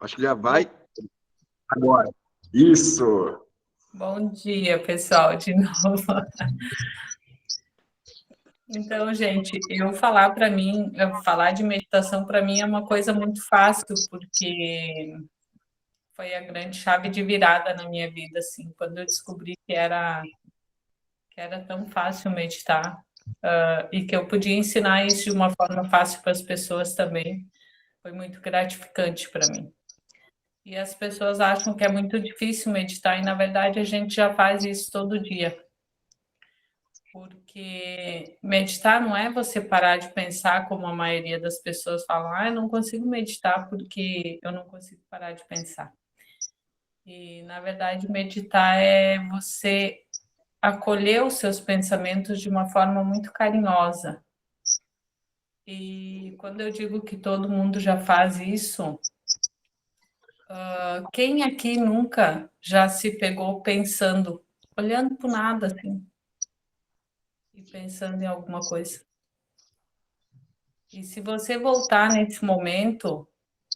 Acho que já vai agora. Isso! Bom dia, pessoal, de novo. Então, gente, falar de meditação para mim é uma coisa muito fácil, porque foi a grande chave de virada na minha vida, assim, quando eu descobri que era tão fácil meditar, e que eu podia ensinar isso de uma forma fácil para as pessoas também, foi muito gratificante para mim. E as pessoas acham que é muito difícil meditar, e na verdade a gente já faz isso todo dia. Porque meditar não é você parar de pensar, como a maioria das pessoas falam, eu não consigo meditar porque eu não consigo parar de pensar. E, na verdade, meditar é você acolher os seus pensamentos de uma forma muito carinhosa. E quando eu digo que todo mundo já faz isso, quem aqui nunca já se pegou pensando, olhando para o nada, assim, e pensando em alguma coisa? E se você voltar nesse momento,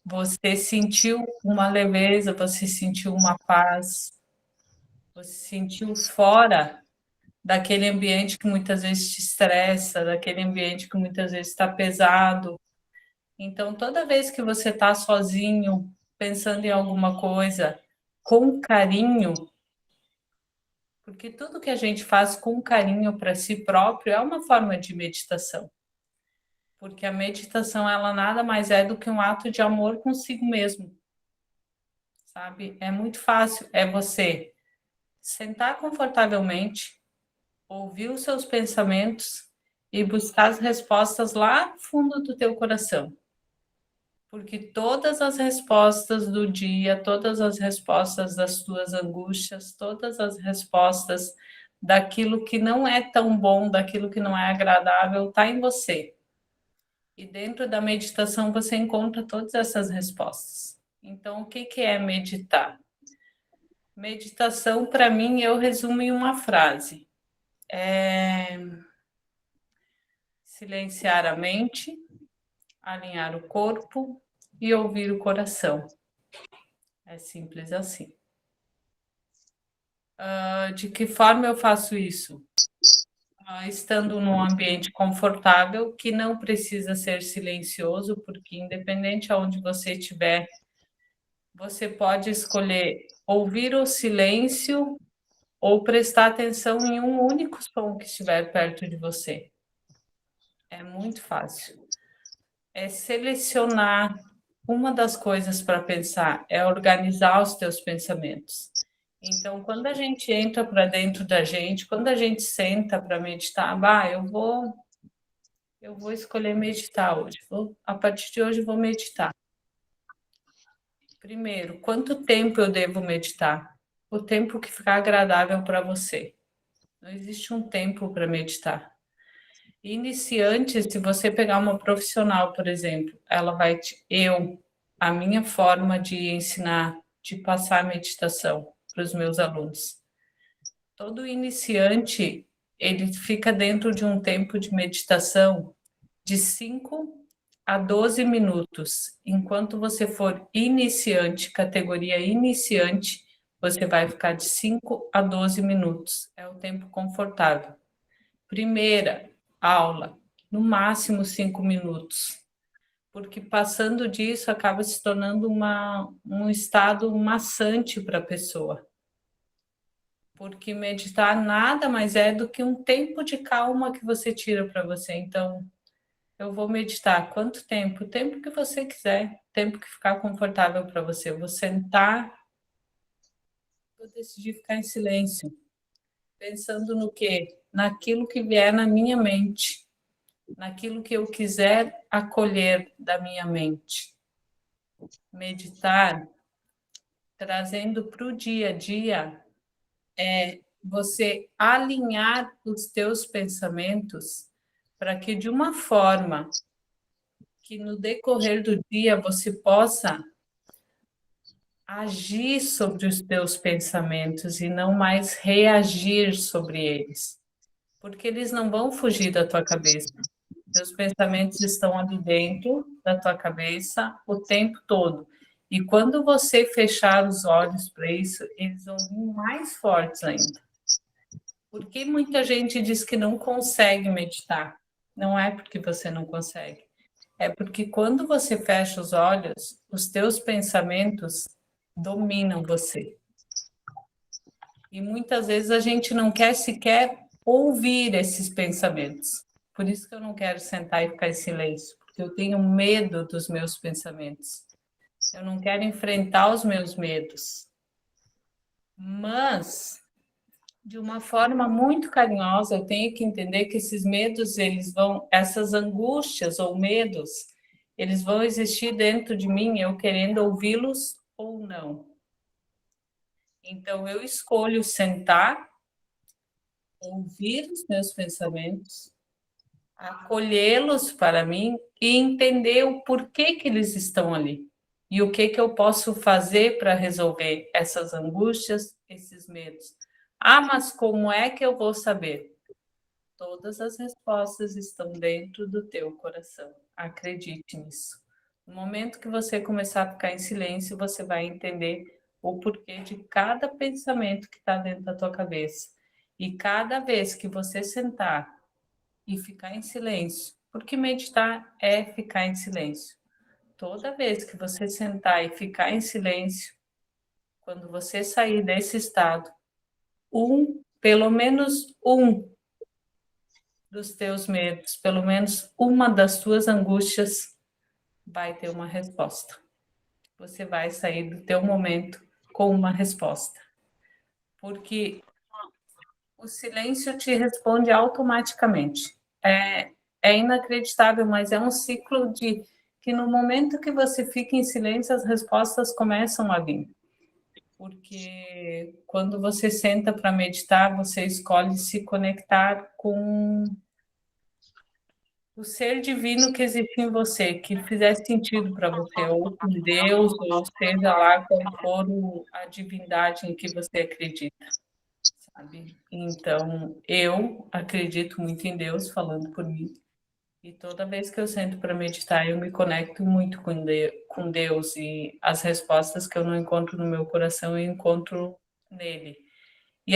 você sentiu uma leveza, você sentiu uma paz, você sentiu fora daquele ambiente que muitas vezes te estressa, daquele ambiente que muitas vezes está pesado. Então, toda vez que você está sozinho, pensando em alguma coisa, com carinho, porque tudo que a gente faz com carinho para si próprio é uma forma de meditação. Porque a meditação, ela nada mais é do que um ato de amor consigo mesmo, sabe? É muito fácil, é você sentar confortavelmente, ouvir os seus pensamentos e buscar as respostas lá no fundo do teu coração. Porque todas as respostas do dia, todas as respostas das tuas angústias, todas as respostas daquilo que não é tão bom, daquilo que não é agradável, está em você. E dentro da meditação você encontra todas essas respostas. Então, o que é meditar? Meditação, para mim, eu resumo em uma frase: é silenciar a mente, alinhar o corpo e ouvir o coração. É simples assim. De que forma eu faço isso? Estando num ambiente confortável, que não precisa ser silencioso, porque independente aonde você estiver, você pode escolher ouvir o silêncio ou prestar atenção em um único som que estiver perto de você. É muito fácil. É selecionar uma das coisas para pensar, é organizar os teus pensamentos. Então, quando a gente entra para dentro da gente, quando a gente senta para meditar, eu vou escolher meditar hoje. A partir de hoje, eu vou meditar. Primeiro, quanto tempo eu devo meditar? O tempo que ficar agradável para você. Não existe um tempo para meditar. Iniciante, se você pegar uma profissional, por exemplo, ela vai a minha forma de ensinar, de passar a meditação para os meus alunos. Todo iniciante, ele fica dentro de um tempo de meditação de 5 a 12 minutos. Enquanto você for iniciante, categoria iniciante, você vai ficar de 5 a 12 minutos. É o tempo confortável. Primeira aula, no máximo 5 minutos. Porque passando disso acaba se tornando um estado maçante para a pessoa. Porque meditar nada mais é do que um tempo de calma que você tira para você. Então, eu vou meditar quanto tempo? O tempo que você quiser, o tempo que ficar confortável para você. Eu vou sentar, vou decidir ficar em silêncio, pensando no quê? Naquilo que vier na minha mente, naquilo que eu quiser acolher da minha mente. Meditar, trazendo para o dia a dia, é você alinhar os teus pensamentos para que de uma forma que no decorrer do dia você possa agir sobre os teus pensamentos e não mais reagir sobre eles, porque eles não vão fugir da tua cabeça. Teus pensamentos estão ali dentro da tua cabeça o tempo todo. E quando você fechar os olhos para isso, eles vão vir mais fortes ainda. Por que muita gente diz que não consegue meditar? Não é porque você não consegue. É porque quando você fecha os olhos, os teus pensamentos dominam você. E muitas vezes a gente não quer sequer ouvir esses pensamentos. Por isso que eu não quero sentar e ficar em silêncio, porque eu tenho medo dos meus pensamentos. Eu não quero enfrentar os meus medos. Mas, de uma forma muito carinhosa, eu tenho que entender que esses medos, essas angústias ou medos, eles vão existir dentro de mim, eu querendo ouvi-los ou não. Então, eu escolho sentar, ouvir os meus pensamentos, acolhê-los para mim e entender o porquê que eles estão ali. E o que eu posso fazer para resolver essas angústias, esses medos. Ah, mas como é que eu vou saber? Todas as respostas estão dentro do teu coração. Acredite nisso. No momento que você começar a ficar em silêncio, você vai entender o porquê de cada pensamento que está dentro da tua cabeça. E cada vez que você sentar e ficar em silêncio, porque meditar é ficar em silêncio. Toda vez que você sentar e ficar em silêncio, quando você sair desse estado, pelo menos um dos teus medos, pelo menos uma das tuas angústias vai ter uma resposta. Você vai sair do teu momento com uma resposta. Porque o silêncio te responde automaticamente. É inacreditável, mas é um ciclo que no momento que você fica em silêncio, as respostas começam a vir. Porque quando você senta para meditar, você escolhe se conectar com o ser divino que existe em você, que fizer sentido para você, ou com Deus, ou seja lá qual for a divindade em que você acredita, sabe? Então, eu acredito muito em Deus, falando por mim, e toda vez que eu sento para meditar, eu me conecto muito com Deus, e as respostas que eu não encontro no meu coração, eu encontro nele. E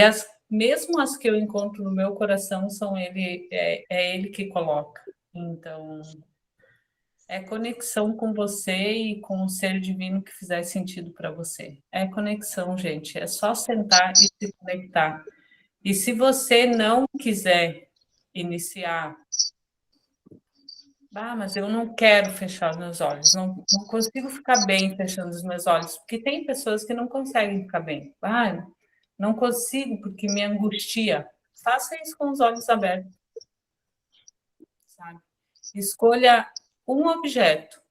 mesmo as que eu encontro no meu coração, é ele que coloca. Então, é conexão com você e com o ser divino que fizer sentido para você. É conexão, gente. É só sentar e se conectar. E se você não quiser iniciar, mas eu não quero fechar os meus olhos, não consigo ficar bem fechando os meus olhos, porque tem pessoas que não conseguem ficar bem. Não consigo porque me angustia. Faça isso com os olhos abertos, sabe? Escolha um objeto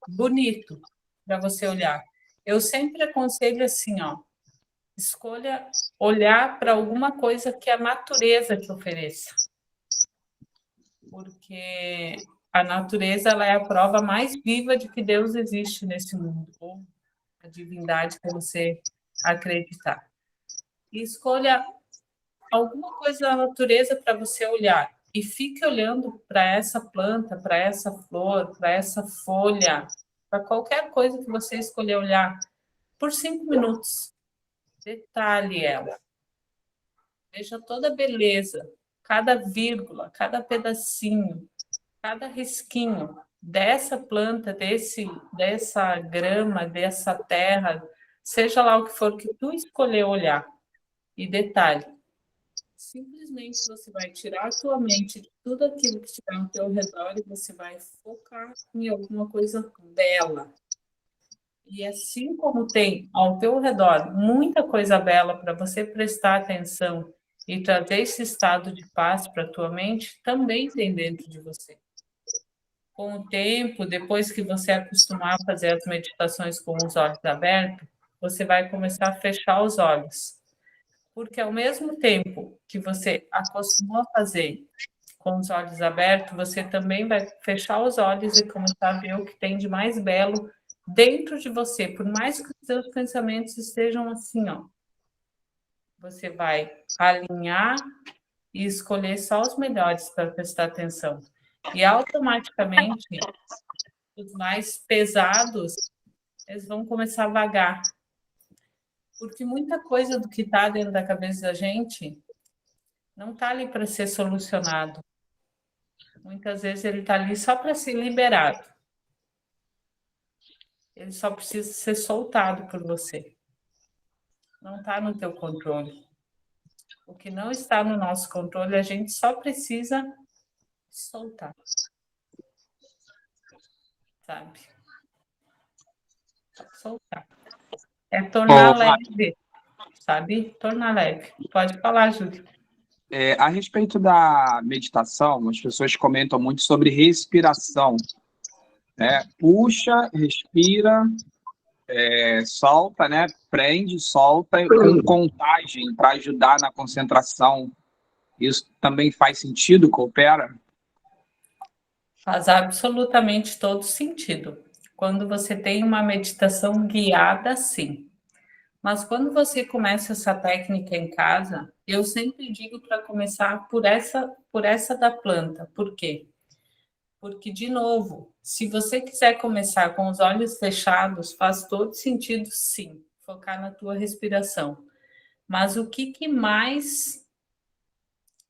bonito para você olhar. Eu sempre aconselho assim, ó, escolha olhar para alguma coisa que a natureza te ofereça. Porque a natureza ela é a prova mais viva de que Deus existe nesse mundo, ou a divindade que você acreditar. E escolha alguma coisa da natureza para você olhar e fique olhando para essa planta, para essa flor, para essa folha, para qualquer coisa que você escolher olhar por 5 minutos. Detalhe ela. Veja toda a beleza, cada vírgula, cada pedacinho, cada risquinho dessa planta, dessa grama, dessa terra, seja lá o que for que tu escolher olhar. E detalhe, simplesmente você vai tirar a tua mente de tudo aquilo que estiver ao teu redor e você vai focar em alguma coisa bela. E assim como tem ao teu redor muita coisa bela para você prestar atenção e trazer esse estado de paz para a tua mente, também tem dentro de você. Com o tempo, depois que você acostumar a fazer as meditações com os olhos abertos, você vai começar a fechar os olhos. Porque ao mesmo tempo que você acostumou a fazer com os olhos abertos, você também vai fechar os olhos e começar a ver o que tem de mais belo dentro de você. Por mais que os seus pensamentos estejam assim, ó, você vai alinhar e escolher só os melhores para prestar atenção. E automaticamente, os mais pesados eles vão começar a vagar. Porque muita coisa do que está dentro da cabeça da gente não está ali para ser solucionado. Muitas vezes ele está ali só para ser liberado. Ele só precisa ser soltado por você. Não está no teu controle. O que não está no nosso controle, a gente só precisa soltar. Sabe? Soltar. É tornar leve, sabe? Tornar leve. Pode falar, Júlio. A respeito da meditação, as pessoas comentam muito sobre respiração, né? Puxa, respira, solta, né? Prende, solta, com contagem para ajudar na concentração. Isso também faz sentido, coopera? Faz absolutamente todo sentido. Quando você tem uma meditação guiada, sim. Mas quando você começa essa técnica em casa, eu sempre digo para começar por essa da planta. Por quê? Porque, de novo, se você quiser começar com os olhos fechados, faz todo sentido, sim, focar na tua respiração. Mas o que mais...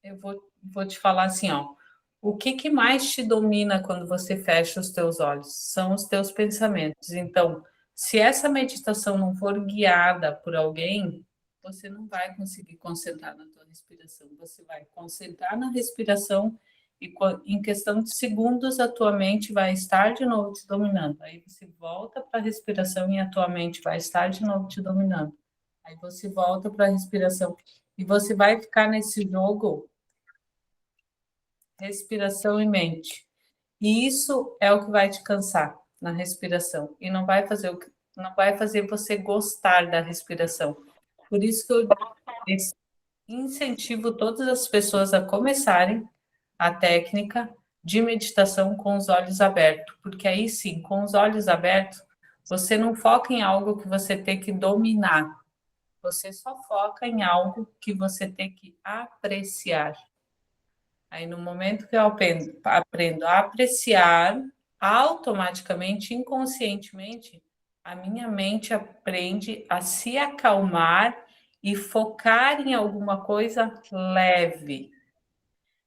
Eu vou te falar assim, ó. O que mais te domina quando você fecha os teus olhos? São os teus pensamentos. Então, se essa meditação não for guiada por alguém, você não vai conseguir concentrar na tua respiração. Você vai concentrar na respiração e em questão de segundos a tua mente vai estar de novo te dominando. Aí você volta para a respiração e a tua mente vai estar de novo te dominando. Aí você volta para a respiração e você vai ficar nesse jogo respiração e mente. E isso é o que vai te cansar na respiração e não vai fazer você gostar da respiração. Por isso que eu incentivo todas as pessoas a começarem a técnica de meditação com os olhos abertos, porque aí sim, com os olhos abertos, você não foca em algo que você tem que dominar. Você só foca em algo que você tem que apreciar. Aí, no momento que eu aprendo a apreciar, automaticamente, inconscientemente, a minha mente aprende a se acalmar e focar em alguma coisa leve.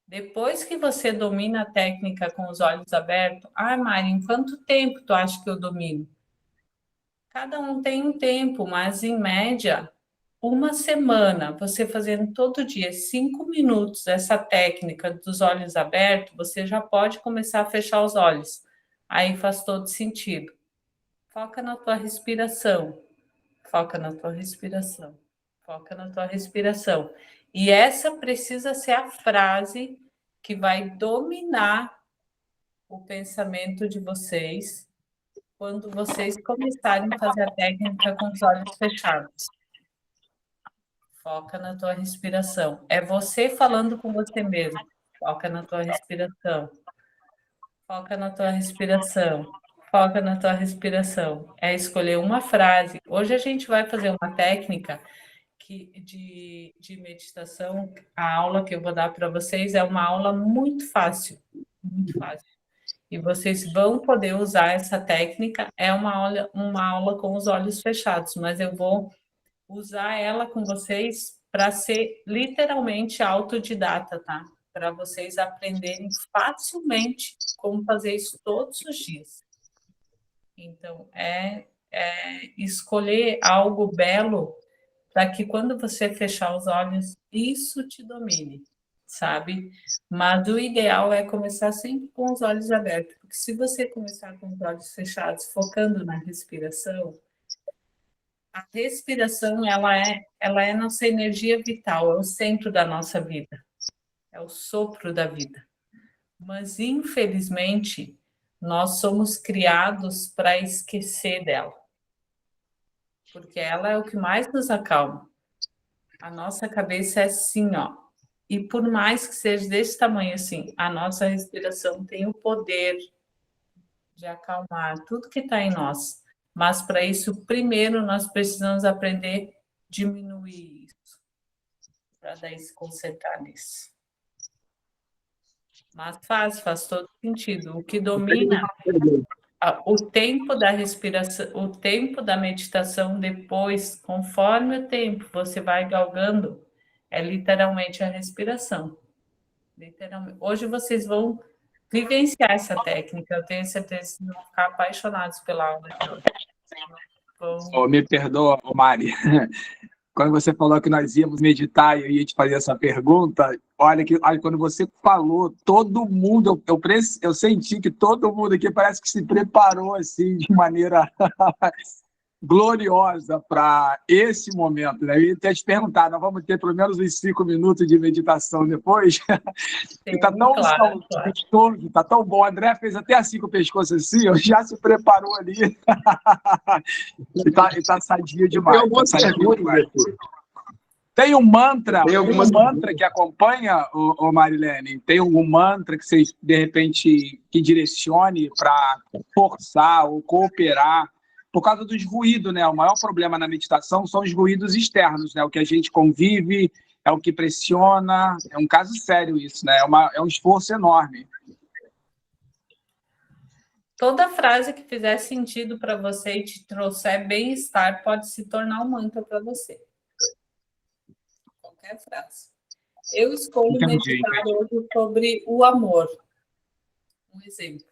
Depois que você domina a técnica com os olhos abertos, Mari, em quanto tempo tu acha que eu domino? Cada um tem um tempo, mas em média, uma semana, você fazendo todo dia 5 minutos essa técnica dos olhos abertos, você já pode começar a fechar os olhos. Aí faz todo sentido. Foca na tua respiração. Foca na tua respiração. Foca na tua respiração. E essa precisa ser a frase que vai dominar o pensamento de vocês quando vocês começarem a fazer a técnica com os olhos fechados. Foca na tua respiração. É você falando com você mesmo. Foca na tua respiração. Foca na tua respiração. Foca na tua respiração. É escolher uma frase. Hoje a gente vai fazer uma técnica de meditação. A aula que eu vou dar para vocês é uma aula muito fácil. Muito fácil. E vocês vão poder usar essa técnica. É uma aula com os olhos fechados, mas eu vou usar ela com vocês para ser literalmente autodidata, tá? Para vocês aprenderem facilmente como fazer isso todos os dias. Então, é escolher algo belo para que quando você fechar os olhos, isso te domine, sabe? Mas o ideal é começar sempre com os olhos abertos, porque se você começar com os olhos fechados, focando na respiração, a respiração, ela é nossa energia vital, é o centro da nossa vida, é o sopro da vida. Mas, infelizmente, nós somos criados para esquecer dela, porque ela é o que mais nos acalma. A nossa cabeça é assim, ó. E por mais que seja desse tamanho assim, a nossa respiração tem o poder de acalmar tudo que está em nós. Mas para isso, primeiro nós precisamos aprender a diminuir isso, para daí se concentrar nisso. Mas faz todo sentido. O que domina o tempo da respiração, o tempo da meditação depois, conforme o tempo você vai galgando, é literalmente a respiração. Literalmente. Hoje vocês vão vivenciar essa técnica, eu tenho certeza que vão ficar apaixonados pela aula de hoje. Me perdoa, Mari. Quando você falou que nós íamos meditar e eu ia te fazer essa pergunta, olha, quando você falou, todo mundo, eu senti que todo mundo aqui parece que se preparou assim, de maneira gloriosa para esse momento. Né? Eu ia até te perguntar, nós vamos ter pelo menos uns 5 minutos de meditação depois? Está tão gostoso, está tão bom. O André fez até assim com o pescoço assim, já se preparou ali. E tá sadio demais. Tem algumas perguntas aqui. Tem um mantra que acompanha, o Marilene? Tem algum mantra que vocês, de repente, que direcione para forçar ou cooperar? Por causa dos ruídos, né? O maior problema na meditação são os ruídos externos, né? O que a gente convive, é o que pressiona. É um caso sério isso, né? É um esforço enorme. Toda frase que fizer sentido para você e te trouxer bem-estar pode se tornar um mantra para você. Qualquer frase. Eu escolho meditar hoje sobre o amor. Um exemplo.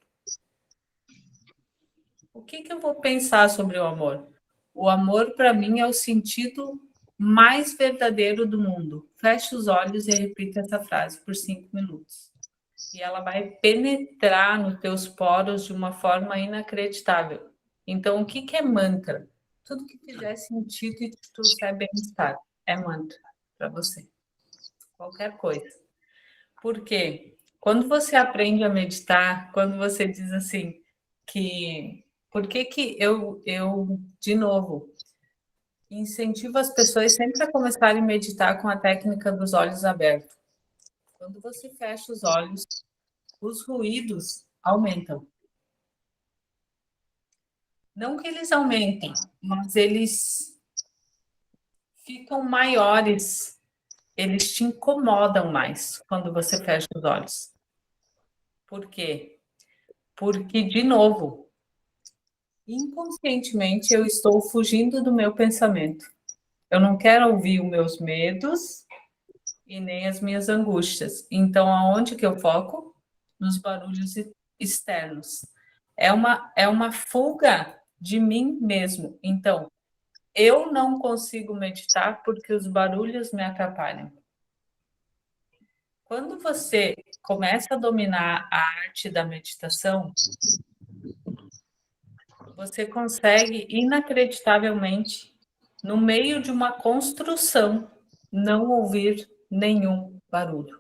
O que eu vou pensar sobre o amor? O amor, para mim, é o sentido mais verdadeiro do mundo. Feche os olhos e repita essa frase por 5 minutos. E ela vai penetrar nos teus poros de uma forma inacreditável. Então, o que é mantra? Tudo que fizer sentido e te trouxer bem-estar é mantra para você. Qualquer coisa. Por quê? Quando você aprende a meditar, quando você diz assim, que... Por que eu, de novo, incentivo as pessoas sempre a começarem a meditar com a técnica dos olhos abertos? Quando você fecha os olhos, os ruídos aumentam. Não que eles aumentem, mas eles ficam maiores. Eles te incomodam mais quando você fecha os olhos. Por quê? Porque, de novo, inconscientemente eu estou fugindo do meu pensamento. Eu não quero ouvir os meus medos e nem as minhas angústias. Então, aonde que eu foco? Nos barulhos externos. É uma fuga de mim mesmo. Então, eu não consigo meditar porque os barulhos me atrapalham. Quando você começa a dominar a arte da meditação, você consegue, inacreditavelmente, no meio de uma construção, não ouvir nenhum barulho.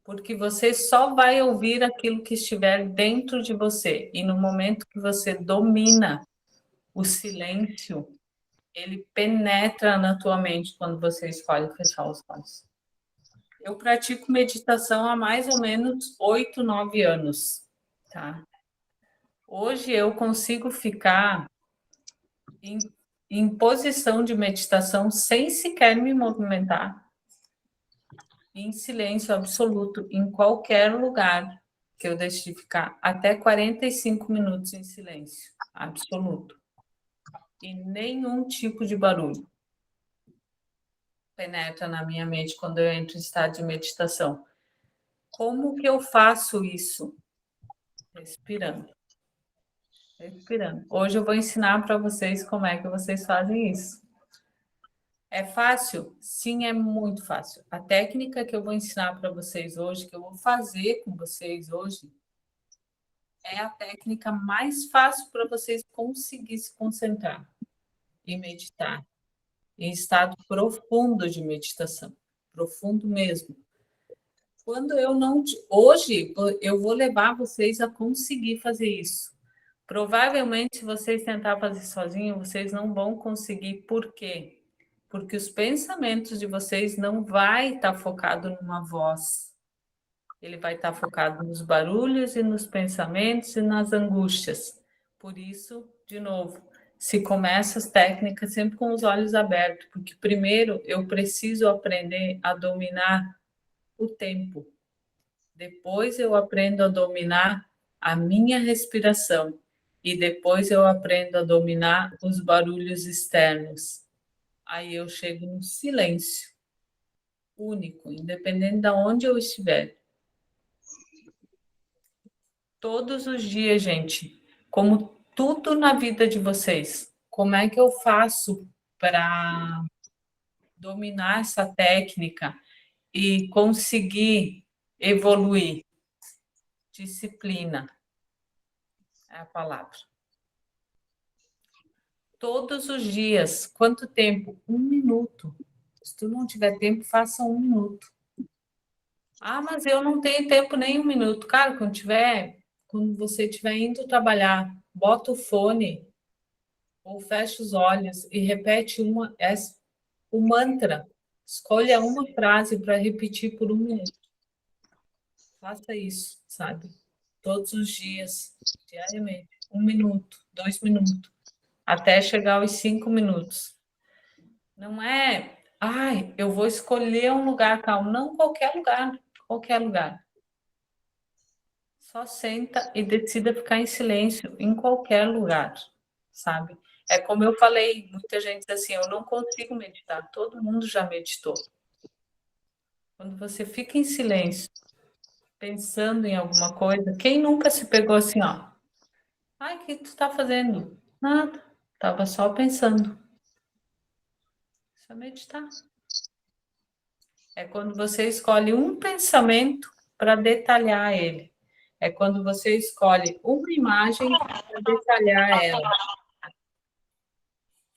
Porque você só vai ouvir aquilo que estiver dentro de você. E no momento que você domina o silêncio, ele penetra na tua mente quando você escolhe fechar os olhos. Eu pratico meditação há mais ou menos 8, 9 anos, tá? Hoje eu consigo ficar em posição de meditação sem sequer me movimentar, em silêncio absoluto, em qualquer lugar que eu deixe de ficar, até 45 minutos em silêncio absoluto. E nenhum tipo de barulho penetra na minha mente quando eu entro em estado de meditação. Como que eu faço isso? Respirando. Respirando. Hoje eu vou ensinar para vocês como é que vocês fazem isso. É fácil? Sim, é muito fácil. A técnica que eu vou ensinar para vocês hoje, que eu vou fazer com vocês hoje, é a técnica mais fácil para vocês conseguirem se concentrar e meditar em estado profundo de meditação, profundo mesmo. Quando eu não... Hoje, eu vou levar vocês a conseguir fazer isso. Provavelmente, se vocês tentar fazer sozinho, vocês não vão conseguir. Por quê? Porque os pensamentos de vocês não vai estar focado numa voz. Ele vai estar focado nos barulhos e nos pensamentos e nas angústias. Por isso, de novo, se começa as técnicas sempre com os olhos abertos, porque primeiro eu preciso aprender a dominar o tempo. Depois eu aprendo a dominar a minha respiração. E depois eu aprendo a dominar os barulhos externos. Aí eu chego no silêncio único, independente de onde eu estiver. Todos os dias, gente, como tudo na vida de vocês, como é que eu faço para dominar essa técnica e conseguir evoluir? Disciplina é a palavra. Todos os dias. Quanto tempo? 1 minuto. Se tu não tiver tempo, faça 1 minuto. Ah, mas eu não tenho tempo nem 1 minuto. Cara, quando você estiver indo trabalhar, bota o fone ou fecha os olhos e repete o mantra. Escolha uma frase para repetir por 1 minuto. Faça isso, sabe? Todos os dias, diariamente. 1 minuto, 2 minutos, até chegar aos 5 minutos. Não é, ai, eu vou escolher um lugar calmo. Não, qualquer lugar, qualquer lugar. Só senta e decida ficar em silêncio em qualquer lugar, sabe? É como eu falei, muita gente diz assim, eu não consigo meditar. Todo mundo já meditou. Quando você fica em silêncio, pensando em alguma coisa, quem nunca se pegou assim, ó? Ai, o que tu tá fazendo? Nada. Tava só pensando. Isso é meditar. É quando você escolhe um pensamento para detalhar ele. É quando você escolhe uma imagem para detalhar ela,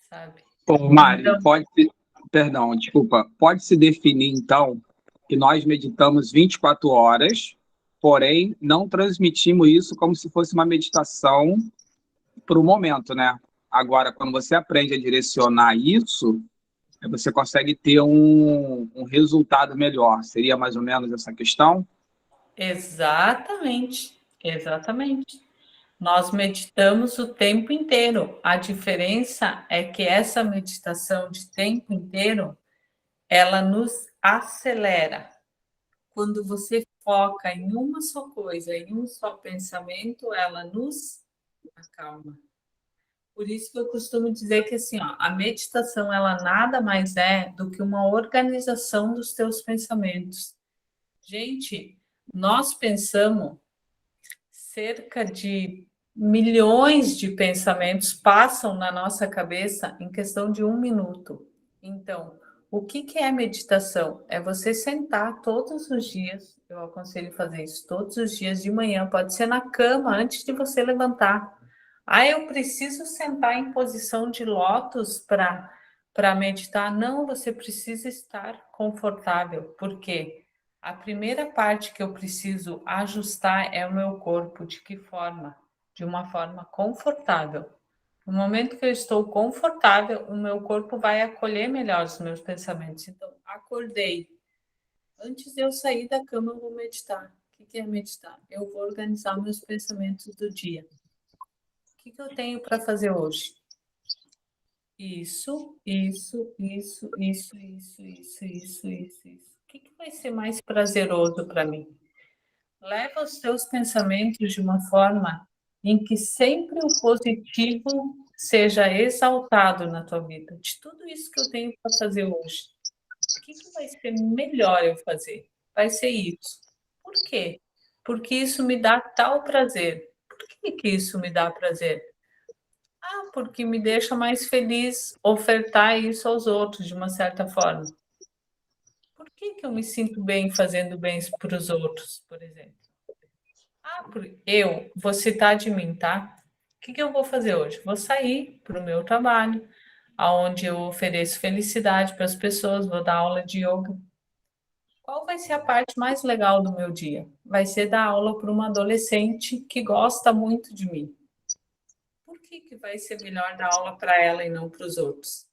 sabe? Ô, Mari, Então, perdão, desculpa, pode-se definir, então, que nós meditamos 24 horas, porém, não transmitimos isso como se fosse uma meditação para o momento, né? Agora, quando você aprende a direcionar isso, você consegue ter um resultado melhor. Seria mais ou menos essa questão? exatamente, exatamente. Nós meditamos o tempo inteiro. A diferença é que essa meditação de tempo inteiro, ela nos acelera. Quando você foca em uma só coisa, em um só pensamento, ela nos acalma. Por isso que eu costumo dizer que assim, ó, a meditação ela nada mais é do que uma organização dos teus pensamentos. Gente, nós pensamos cerca de milhões de pensamentos passam na nossa cabeça em questão de 1 minuto. Então, o que é meditação? É você sentar todos os dias, eu aconselho fazer isso todos os dias de manhã, pode ser na cama antes de você levantar. Ah, eu preciso sentar em posição de lótus para meditar? Não, você precisa estar confortável. Por quê? A primeira parte que eu preciso ajustar é o meu corpo. De que forma? De uma forma confortável. No momento que eu estou confortável, o meu corpo vai acolher melhor os meus pensamentos. Então, acordei. Antes de eu sair da cama, eu vou meditar. O que é meditar? Eu vou organizar meus pensamentos do dia. O que eu tenho para fazer hoje? Isso. O que vai ser mais prazeroso para mim? Leva os teus pensamentos de uma forma em que sempre o positivo seja exaltado na tua vida. De tudo isso que eu tenho para fazer hoje, o que vai ser melhor eu fazer? Vai ser isso. Por quê? Porque isso me dá tal prazer. Por que isso me dá prazer? Ah, porque me deixa mais feliz ofertar isso aos outros de uma certa forma. Por que eu me sinto bem fazendo bem para os outros, por exemplo? Ah, eu vou citar de mim, tá? O que eu vou fazer hoje? Vou sair para o meu trabalho, aonde eu ofereço felicidade para as pessoas, vou dar aula de yoga. Qual vai ser a parte mais legal do meu dia? Vai ser dar aula para uma adolescente que gosta muito de mim. Por que vai ser melhor dar aula para ela e não para os outros?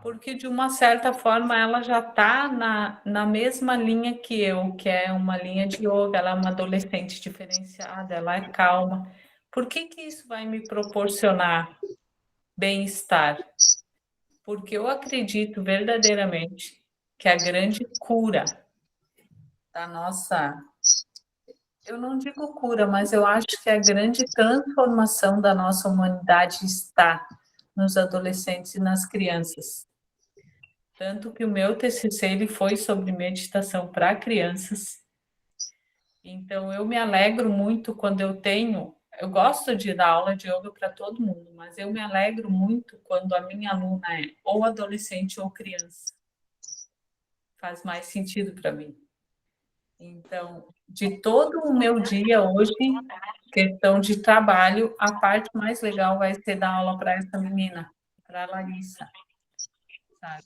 Porque, de uma certa forma, ela já está na mesma linha que eu, que é uma linha de yoga, ela é uma adolescente diferenciada, ela é calma. Por que isso vai me proporcionar bem-estar? Porque eu acredito verdadeiramente que a grande cura da nossa, eu não digo cura, mas eu acho que a grande transformação da nossa humanidade está nos adolescentes e nas crianças. Tanto que o meu TCC ele foi sobre meditação para crianças. Então, eu me alegro muito quando eu gosto de dar aula de yoga para todo mundo, mas eu me alegro muito quando a minha aluna é ou adolescente ou criança. Faz mais sentido para mim. Então, de todo o meu dia hoje, questão de trabalho, a parte mais legal vai ser dar aula para essa menina, para a Larissa, sabe?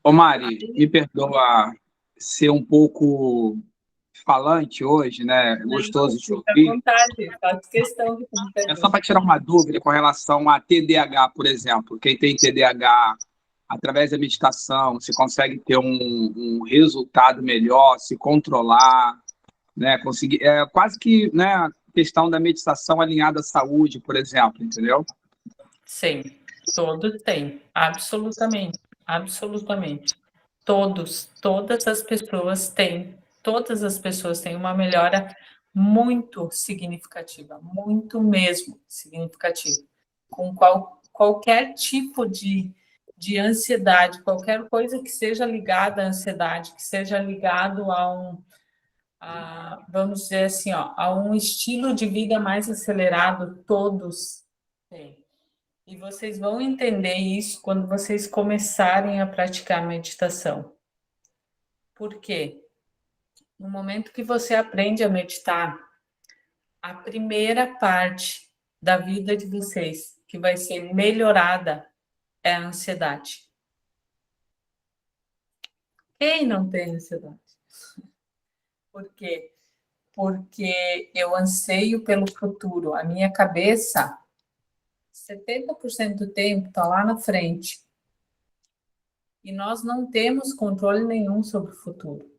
Ô Mari, me perdoa ser um pouco falante hoje, né? É gostoso de Fica à ouvir. vontade, faço questão de que me É só pergunte. para tirar uma dúvida com relação a TDAH, por exemplo. Quem tem TDAH, através da meditação, você consegue ter um resultado melhor, se controlar, né? Conseguir, quase que, né, a questão da meditação alinhada à saúde, por exemplo, entendeu? Sim, todos têm, absolutamente, absolutamente. Todas as pessoas têm uma melhora muito significativa, muito mesmo significativa. Com qualquer tipo de ansiedade, qualquer coisa que seja ligada à ansiedade, que seja ligado vamos dizer assim, ó, a um estilo de vida mais acelerado, todos têm. E vocês vão entender isso quando vocês começarem a praticar meditação. Por quê? No momento que você aprende a meditar, a primeira parte da vida de vocês que vai ser melhorada é a ansiedade. Quem não tem ansiedade? Por quê? Porque eu anseio pelo futuro. A minha cabeça, 70% do tempo, está lá na frente. E nós não temos controle nenhum sobre o futuro.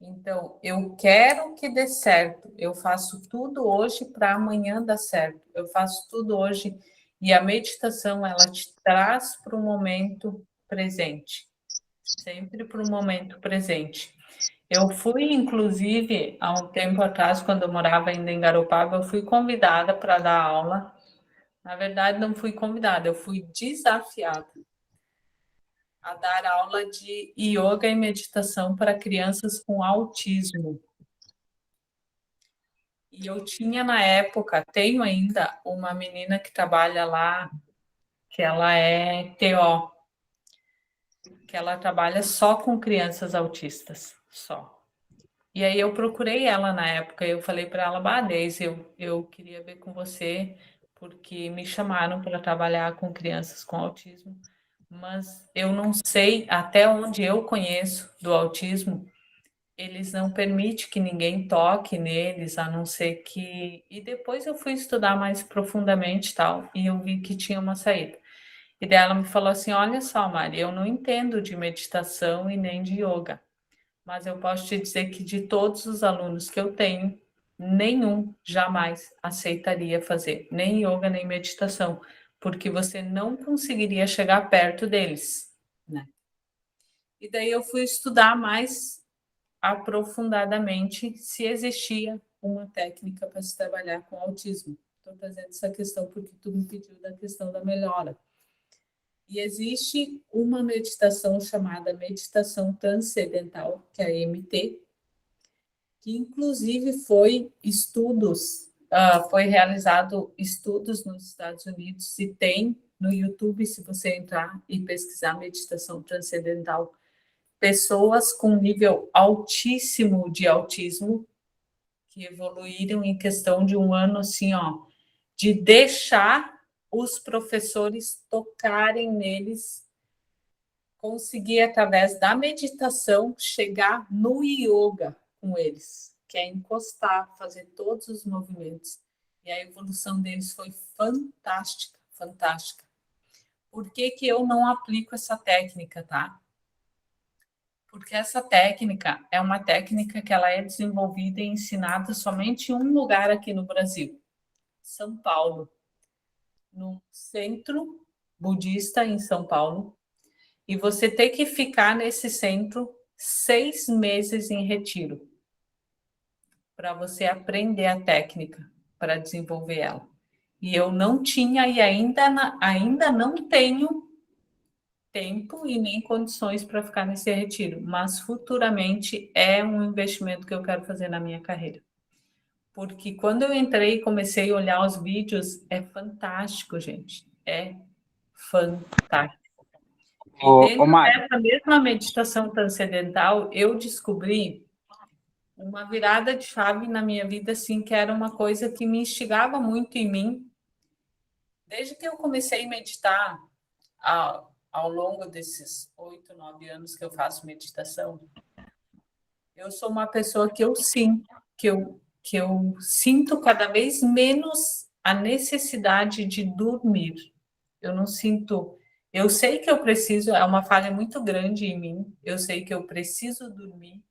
Então, eu quero que dê certo. Eu faço tudo hoje para amanhã dar certo. Eu faço tudo hoje. E a meditação, ela te traz para o momento presente. Sempre para o momento presente. Eu fui, inclusive, há um tempo atrás, quando eu morava ainda em Garopaba, eu fui convidada para dar aula. Na verdade, não fui convidada, eu fui desafiada a dar aula de yoga e meditação para crianças com autismo. E eu tinha na época, tenho ainda, uma menina que trabalha lá, que ela é TO, que ela trabalha só com crianças autistas, só. E aí eu procurei ela na época, eu falei para ela, Deise, eu queria ver com você, porque me chamaram para trabalhar com crianças com autismo, mas eu não sei, até onde eu conheço do autismo, eles não permitem que ninguém toque neles, a não ser que... E depois eu fui estudar mais profundamente tal, e eu vi que tinha uma saída. E daí ela me falou assim, olha só, Mari, eu não entendo de meditação e nem de yoga, mas eu posso te dizer que de todos os alunos que eu tenho, nenhum jamais aceitaria fazer nem yoga nem meditação, porque você não conseguiria chegar perto deles, né? E daí eu fui estudar mais aprofundadamente se existia uma técnica para se trabalhar com autismo. Estou trazendo essa questão porque tu me pediu da questão da melhora. E existe uma meditação chamada meditação transcendental, que é a MT, que inclusive foi realizado estudos nos Estados Unidos e tem no YouTube, se você entrar e pesquisar meditação transcendental, pessoas com nível altíssimo de autismo que evoluíram em questão de um ano, assim, ó, de deixar os professores tocarem neles, conseguir, através da meditação, chegar no yoga com eles, que é encostar, fazer todos os movimentos. E a evolução deles foi fantástica, fantástica. Por que que eu não aplico essa técnica, tá? Porque essa técnica é uma técnica que ela é desenvolvida e ensinada somente em um lugar aqui no Brasil, São Paulo, no centro budista em São Paulo, e você tem que ficar nesse centro 6 meses em retiro. para você aprender a técnica, para desenvolver ela. E eu não tinha e ainda não tenho tempo e nem condições para ficar nesse retiro, mas futuramente é um investimento que eu quero fazer na minha carreira. Porque quando eu entrei e comecei a olhar os vídeos, é fantástico, gente. É fantástico. E dentro Mari, dessa mesma meditação transcendental, eu descobri uma virada de chave na minha vida, assim, que era uma coisa que me instigava muito em mim. Desde que eu comecei a meditar, ao longo desses 8, 9 anos que eu faço meditação, eu sou uma pessoa que eu sinto cada vez menos a necessidade de dormir. Eu não sinto. Eu sei que eu preciso, é uma falha muito grande em mim. Eu sei que eu preciso dormir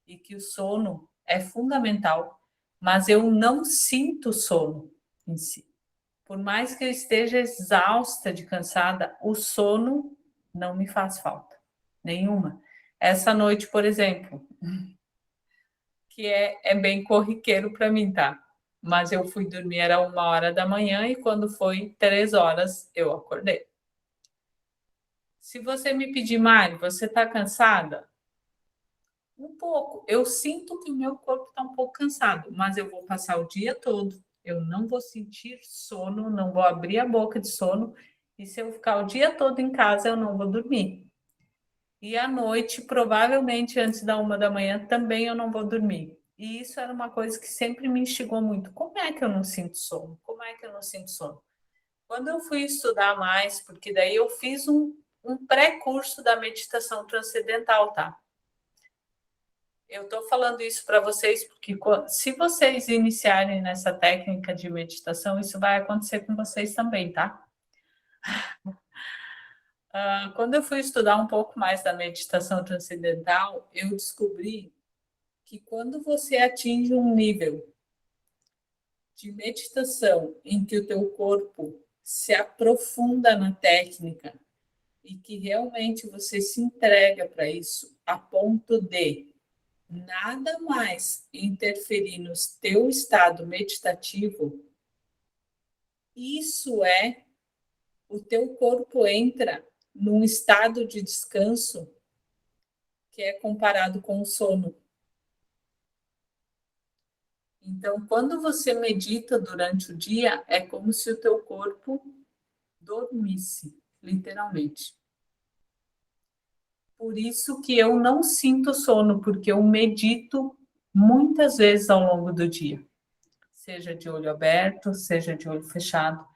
e que o sono é fundamental, mas eu não sinto sono em si. Por mais que eu esteja exausta de cansada, o sono não me faz falta nenhuma. Essa noite, por exemplo, que é bem corriqueiro para mim, tá? Mas eu fui dormir, era 1h da manhã, e quando foi 3 horas, eu acordei. Se você me pedir, Mari, você está cansada? Um pouco. Eu sinto que o meu corpo está um pouco cansado, mas eu vou passar o dia todo. Eu não vou sentir sono, não vou abrir a boca de sono. E se eu ficar o dia todo em casa, eu não vou dormir. E à noite, provavelmente antes da 1 da manhã, também eu não vou dormir. E isso era uma coisa que sempre me instigou muito. Como é que eu não sinto sono? Como é que eu não sinto sono? Quando eu fui estudar mais, porque daí eu fiz um pré-curso da meditação transcendental, tá? Eu estou falando isso para vocês porque se vocês iniciarem nessa técnica de meditação, isso vai acontecer com vocês também, tá? Quando eu fui estudar um pouco mais da meditação transcendental, eu descobri que quando você atinge um nível de meditação em que o teu corpo se aprofunda na técnica e que realmente você se entrega para isso a ponto de nada mais interferir no teu estado meditativo, isso o teu corpo entra num estado de descanso que é comparado com o sono. Então, quando você medita durante o dia, é como se o teu corpo dormisse, literalmente. Por isso que eu não sinto sono, porque eu medito muitas vezes ao longo do dia. Seja de olho aberto, seja de olho fechado.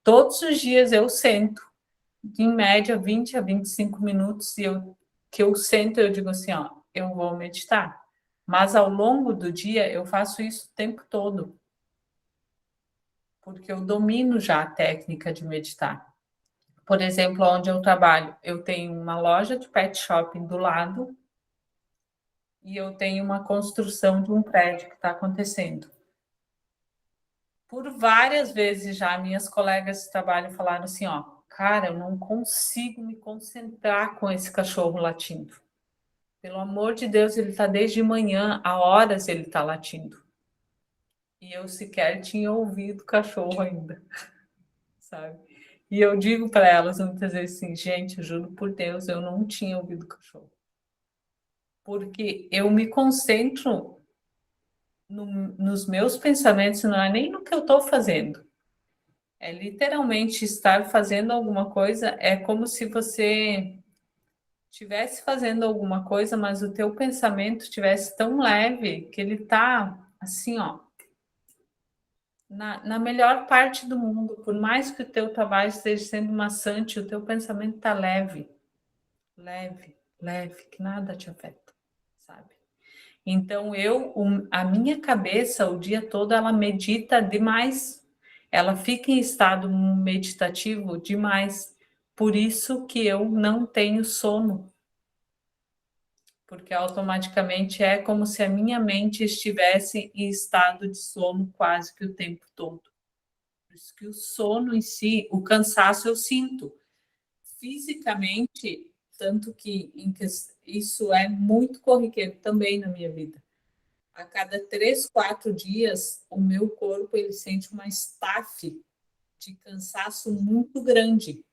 Todos os dias eu sento, em média 20 a 25 minutos, e que eu sento, eu digo assim, ó, eu vou meditar. Mas ao longo do dia eu faço isso o tempo todo, porque eu domino já a técnica de meditar. Por exemplo, onde eu trabalho, eu tenho uma loja de pet shopping do lado e eu tenho uma construção de um prédio que está acontecendo. Por várias vezes já, minhas colegas de trabalho falaram assim, ó, cara, eu não consigo me concentrar com esse cachorro latindo. Pelo amor de Deus, ele está desde manhã, há horas ele está latindo. E eu sequer tinha ouvido o cachorro ainda, sabe? E eu digo para elas muitas vezes assim, gente, eu juro por Deus, eu não tinha ouvido o cachorro. Porque eu me concentro nos meus pensamentos, não é nem no que eu estou fazendo. É literalmente estar fazendo alguma coisa, é como se você estivesse fazendo alguma coisa, mas o teu pensamento estivesse tão leve que ele está assim, ó, na melhor parte do mundo. Por mais que o teu trabalho esteja sendo maçante, o teu pensamento está leve, leve, leve, que nada te afeta, sabe? Então, a minha cabeça, o dia todo, ela medita demais. Ela fica em estado meditativo demais. Por isso que eu não tenho sono. Porque automaticamente é como se a minha mente estivesse em estado de sono quase que o tempo todo. Por isso que o sono em si, o cansaço eu sinto. Fisicamente, tanto que isso é muito corriqueiro também na minha vida. a cada 3, 4 dias, o meu corpo ele sente uma estafe de cansaço muito grande,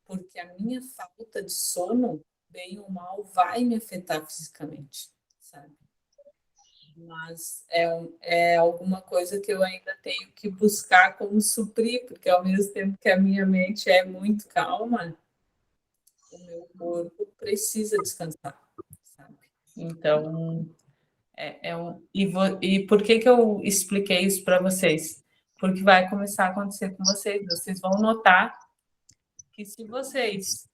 porque a minha falta de sono, bem ou mal, vai me afetar fisicamente, sabe? Mas é alguma coisa que eu ainda tenho que buscar como suprir, porque ao mesmo tempo que a minha mente é muito calma, o meu corpo precisa descansar, sabe? Então, e por que eu expliquei isso para vocês? Porque vai começar a acontecer com vocês. Vocês vão notar que se vocês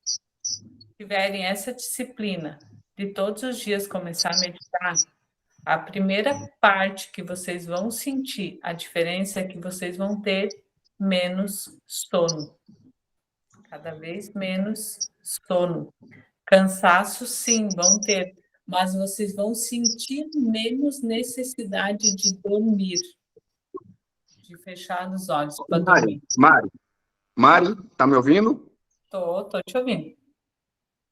tiverem essa disciplina de todos os dias começar a meditar, a primeira parte que vocês vão sentir a diferença é que vocês vão ter menos sono. Cada vez menos sono. Cansaço, sim, vão ter, mas vocês vão sentir menos necessidade de dormir, de fechar os olhos para dormir. Mari, tá me ouvindo? Tô te ouvindo.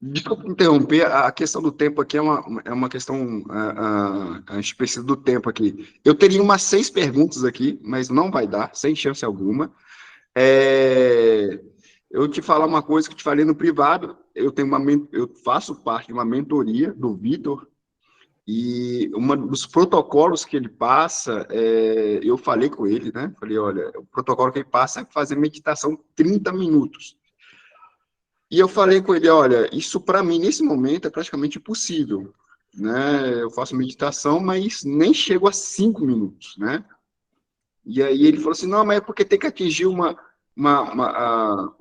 Desculpa interromper, a questão do tempo aqui é uma questão a espécie do tempo aqui. Eu teria umas 6 perguntas aqui, mas não vai dar, sem chance alguma. Eu te falar uma coisa que eu te falei no privado, eu faço parte de uma mentoria do Vitor, e um dos protocolos que ele passa, eu falei com ele, né? Falei, olha, o protocolo que ele passa é fazer meditação 30 minutos. E eu falei com ele, olha, isso para mim, nesse momento, é praticamente impossível, né? Eu faço meditação, mas nem chego a 5 minutos, né? E aí ele falou assim, não, mas é porque tem que atingir o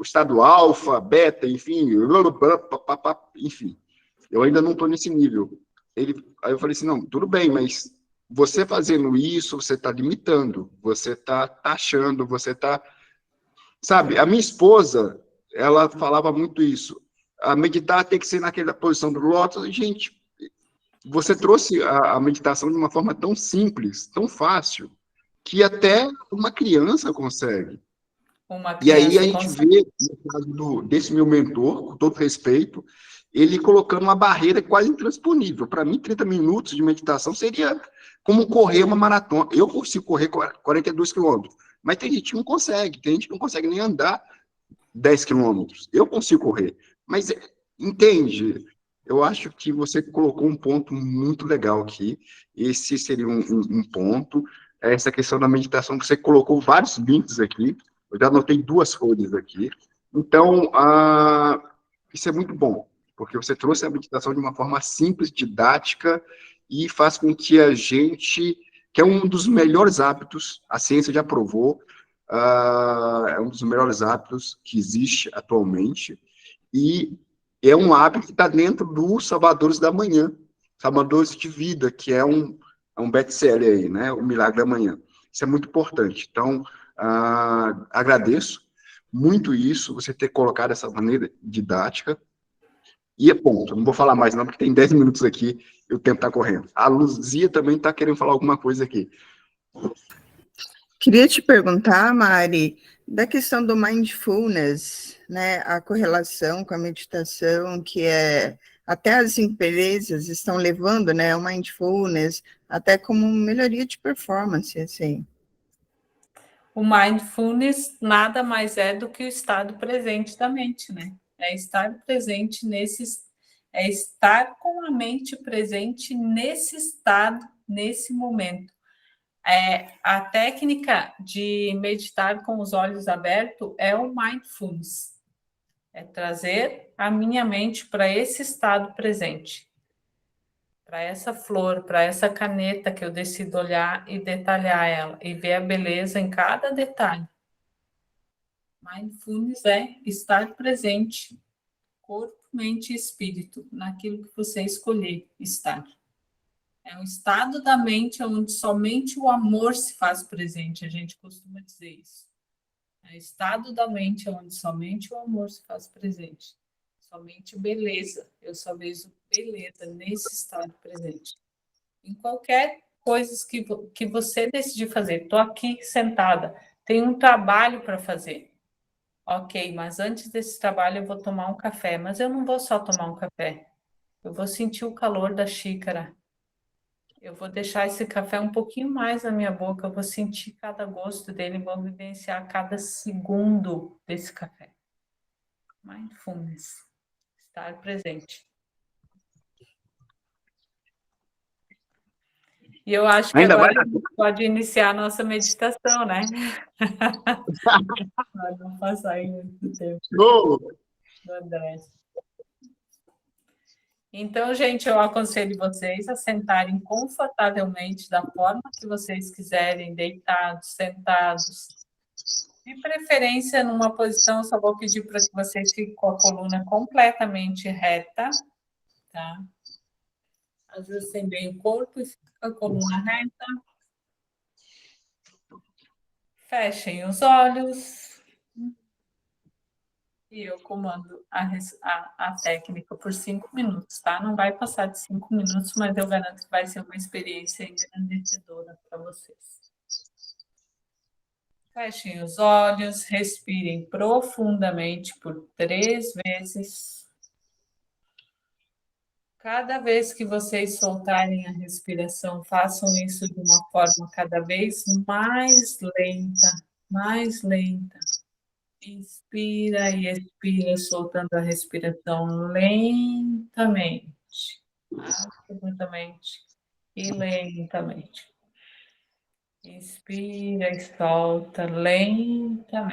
estado alfa, beta, enfim, enfim. Eu ainda não estou nesse nível. Aí eu falei assim, não, tudo bem, mas você fazendo isso, você está limitando, você está taxando, você está... Sabe, a minha esposa, ela falava muito isso. A meditar tem que ser naquela posição do lótus. Gente, você trouxe a meditação de uma forma tão simples, tão fácil, que até uma criança consegue. E aí a gente vê, no caso desse meu mentor, com todo respeito, ele colocando uma barreira quase intransponível. Para mim, 30 minutos de meditação seria como correr uma maratona. Eu consigo correr 42 quilômetros, mas tem gente que não consegue, tem gente que não consegue nem andar 10 quilômetros. Eu consigo correr, mas entende? Eu acho que você colocou um ponto muito legal aqui. Esse seria um ponto. Essa questão da meditação, que você colocou vários links aqui. Eu já anotei 2 folhas aqui. Então, isso é muito bom, porque você trouxe a meditação de uma forma simples, didática, e faz com que a gente, que é um dos melhores hábitos, a ciência já provou, é um dos melhores hábitos que existe atualmente, e é um hábito que está dentro do Salvadores da Manhã, Salvadores de Vida, que é um best-seller aí, né? O Milagre da Manhã. Isso é muito importante. Então, agradeço muito isso, você ter colocado essa maneira didática. E é ponto, não vou falar mais não, porque tem 10 minutos aqui e o tempo está correndo. A Luzia também está querendo falar alguma coisa aqui. Queria te perguntar, Mari, da questão do mindfulness, né, a correlação com a meditação, que até as empresas estão levando, né, o mindfulness até como melhoria de performance, assim. O mindfulness nada mais é do que o estado presente da mente, né? É estar presente é estar com a mente presente nesse estado, nesse momento. A técnica de meditar com os olhos abertos é o mindfulness. É trazer a minha mente para esse estado presente. Para essa flor, para essa caneta que eu decido olhar e detalhar ela e ver a beleza em cada detalhe. Mindfulness é estar presente, corpo, mente e espírito, naquilo que você escolher estar. É um estado da mente onde somente o amor se faz presente, a gente costuma dizer isso. É o estado da mente onde somente o amor se faz presente. Somente beleza, eu só vejo beleza nesse estado presente. Em qualquer coisa que você decidir fazer, estou aqui sentada, tenho um trabalho para fazer. Ok, mas antes desse trabalho eu vou tomar um café, mas eu não vou só tomar um café, eu vou sentir o calor da xícara, Eu vou deixar esse café um pouquinho mais na minha boca, eu vou sentir cada gosto dele, vou vivenciar cada segundo desse café. Mindfulness, estar presente. E eu acho que Ainda agora vai a gente pode iniciar a nossa meditação, né? Para não passar aí muito tempo do André. Então, gente, eu aconselho vocês a sentarem confortavelmente da forma que vocês quiserem, deitados, sentados. De preferência, numa posição, só vou pedir para que vocês fiquem com a coluna completamente reta, tá? Ajustem bem o corpo e fiquem com a coluna reta. Fechem os olhos. E eu comando a técnica por 5 minutos, tá? Não vai passar de 5 minutos, mas eu garanto que vai ser uma experiência engrandecedora para vocês. Fechem os olhos, respirem profundamente por 3 vezes. Cada vez que vocês soltarem a respiração, façam isso de uma forma cada vez mais lenta, mais lenta. Inspira e expira, soltando a respiração lentamente, absolutamente e lentamente. Inspira e solta lentamente.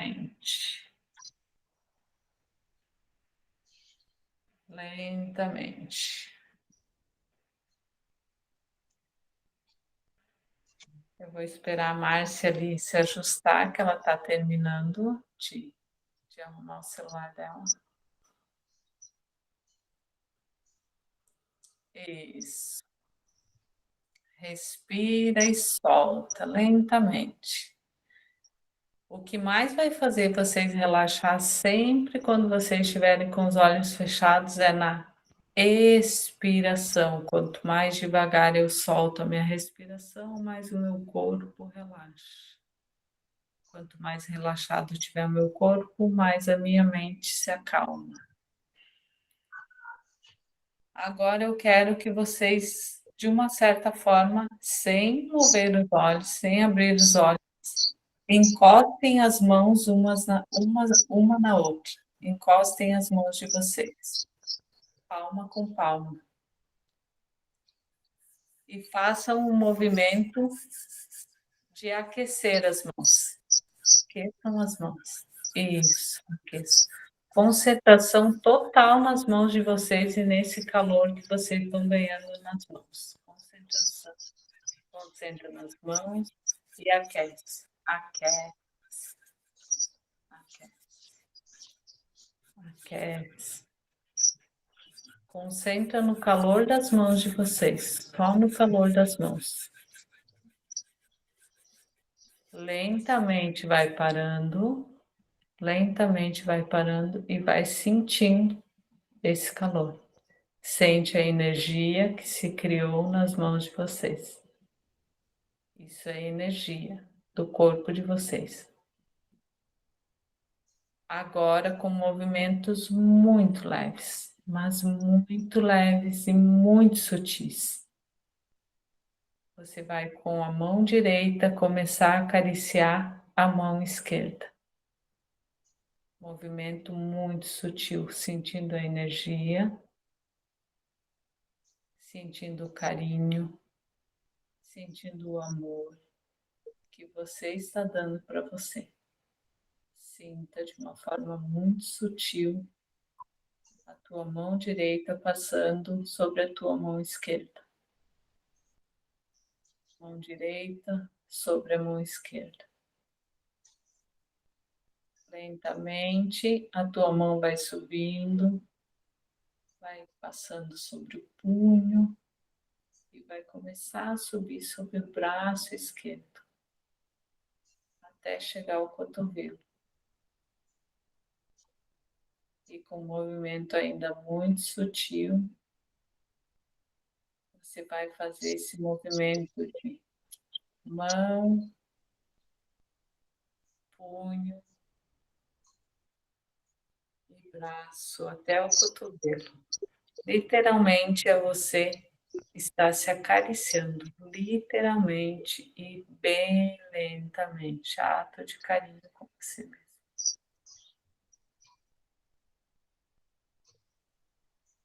Lentamente. Eu vou esperar a Márcia ali se ajustar, que ela está terminando de arrumar o celular dela. Isso. Respira e solta lentamente. O que mais vai fazer vocês relaxar sempre quando vocês estiverem com os olhos fechados é na expiração. Quanto mais devagar eu solto a minha respiração, mais o meu corpo relaxa. Quanto mais relaxado tiver o meu corpo, mais a minha mente se acalma. Agora eu quero que vocês, de uma certa forma, sem mover os olhos, sem abrir os olhos, encostem as mãos uma na outra. Encostem as mãos de vocês, palma com palma. E façam um movimento de aquecer as mãos. Aqueçam as mãos. Isso, aqueçam. Concentração total nas mãos de vocês e nesse calor que vocês estão ganhando nas mãos. Concentração. Concentra nas mãos e aquece. Aquece. Aquece. Concentra no calor das mãos de vocês. Só no calor das mãos. Lentamente vai parando. Lentamente vai parando e vai sentindo esse calor. Sente a energia que se criou nas mãos de vocês. Isso é energia do corpo de vocês. Agora com movimentos muito leves, mas muito leves e muito sutis. Você vai com a mão direita começar a acariciar a mão esquerda. Movimento muito sutil, sentindo a energia, sentindo o carinho, sentindo o amor que você está dando para você. Sinta de uma forma muito sutil a tua mão direita passando sobre a tua mão esquerda. Mão direita sobre a mão esquerda. Lentamente, a tua mão vai subindo, vai passando sobre o punho e vai começar a subir sobre o braço esquerdo, até chegar ao cotovelo. E com um movimento ainda muito sutil, você vai fazer esse movimento de mão, punho e braço até o cotovelo. Literalmente é você está se acariciando, literalmente e bem lentamente. Ato de carinho com você mesmo.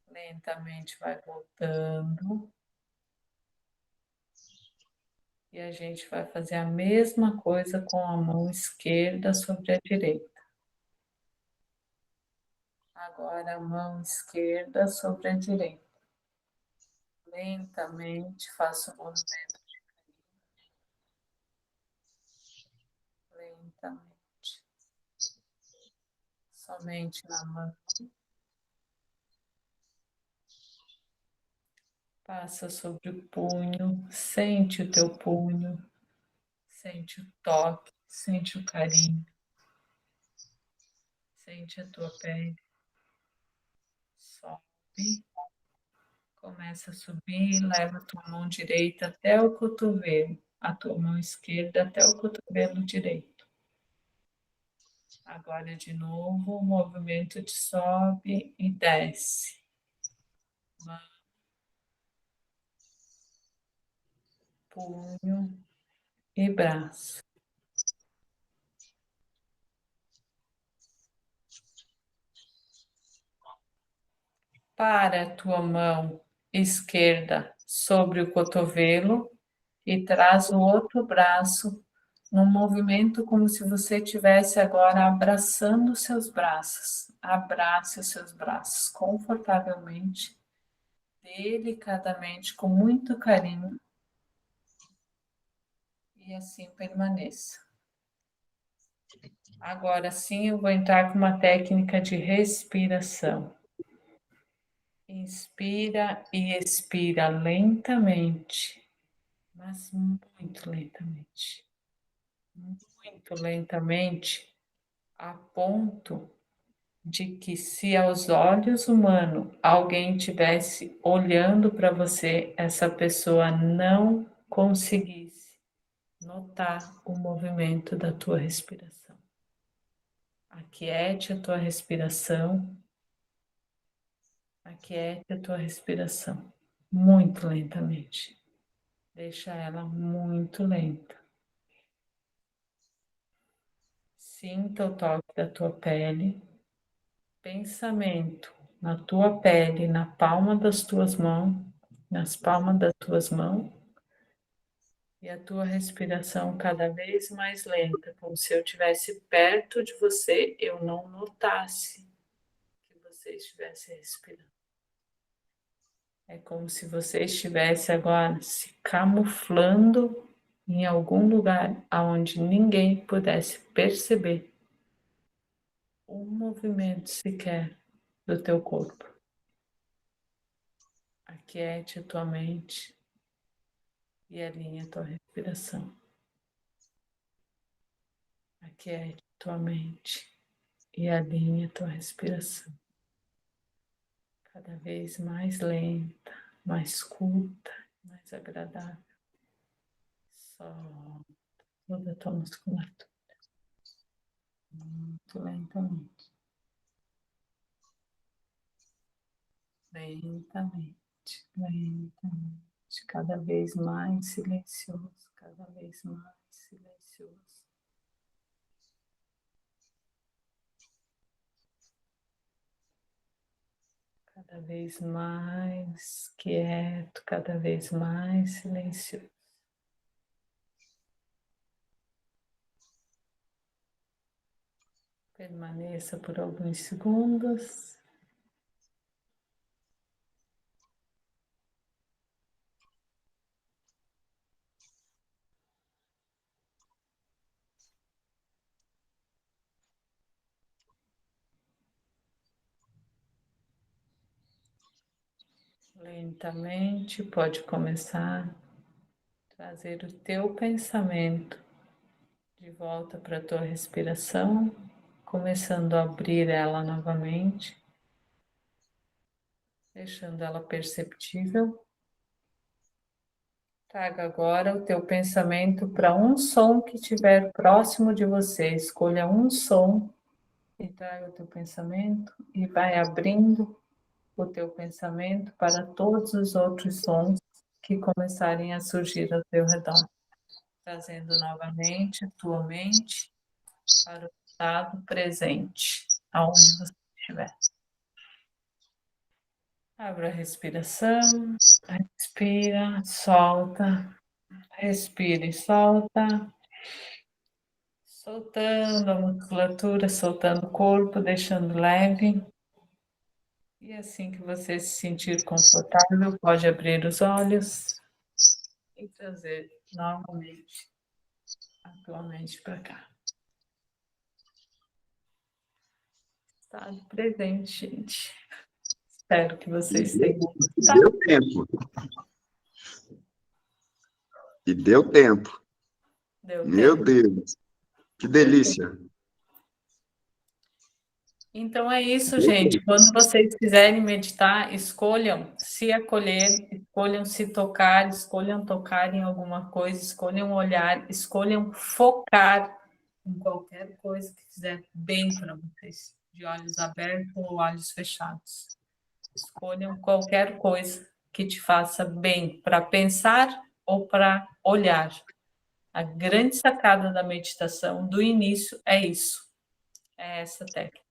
Lentamente vai voltando. E a gente vai fazer a mesma coisa com a mão esquerda sobre a direita. Agora a mão esquerda sobre a direita. Lentamente faço o movimento. Lentamente. Somente na mão. Passa sobre o punho, sente o teu punho, sente o toque, sente o carinho, sente a tua pele. Sobe, começa a subir, leva a tua mão direita até o cotovelo, a tua mão esquerda até o cotovelo direito. Agora de novo o movimento de sobe e desce. Mão, punho e braço. Para a tua mão esquerda sobre o cotovelo e traz o outro braço num movimento como se você estivesse agora abraçando os seus braços. Abrace os seus braços confortavelmente, delicadamente, com muito carinho. E assim permaneça. Agora sim eu vou entrar com uma técnica de respiração. Inspira e expira lentamente, mas muito lentamente. Muito lentamente, a ponto de que se aos olhos humanos alguém estivesse olhando para você, essa pessoa não conseguisse notar o movimento da tua respiração. Aquiete a tua respiração. Aquiete a tua respiração muito lentamente. Deixa ela muito lenta. Sinta o toque da tua pele. Pensamento na tua pele, na palma das tuas mãos, nas palmas das tuas mãos. E a tua respiração cada vez mais lenta, como se eu estivesse perto de você, eu não notasse que você estivesse respirando. É como se você estivesse agora se camuflando em algum lugar onde ninguém pudesse perceber um movimento sequer do teu corpo. Aquiete a tua mente e alinha a tua respiração. Aquiete a tua mente e alinha a tua respiração. Cada vez mais lenta, mais curta, mais agradável. Solta toda a tua musculatura. Muito lentamente. Lentamente, lentamente. Cada vez mais silencioso, cada vez mais silencioso. Cada vez mais quieto, cada vez mais silencioso. Permaneça por alguns segundos. Lentamente pode começar a trazer o teu pensamento de volta para a tua respiração, começando a abrir ela novamente, deixando ela perceptível. Traga agora o teu pensamento para um som que estiver próximo de você. Escolha um som e traga o teu pensamento e vai abrindo o teu pensamento para todos os outros sons que começarem a surgir ao teu redor, trazendo novamente a tua mente para o estado presente, aonde você estiver. Abra a respiração, respira, solta, respira e solta, soltando a musculatura, soltando o corpo, deixando leve. E assim que você se sentir confortável, pode abrir os olhos e trazer novamente a tua mente para cá. Estado presente, gente. Espero que vocês tenham gostado. Deu tempo. E deu tempo. Deu Meu tempo. Deus. Que delícia. Então é isso, gente. Quando vocês quiserem meditar, escolham se acolher, escolham se tocar, escolham tocar em alguma coisa, escolham olhar, escolham focar em qualquer coisa que fizer bem para vocês, de olhos abertos ou olhos fechados. Escolham qualquer coisa que te faça bem para pensar ou para olhar. A grande sacada da meditação do início é isso, é essa técnica.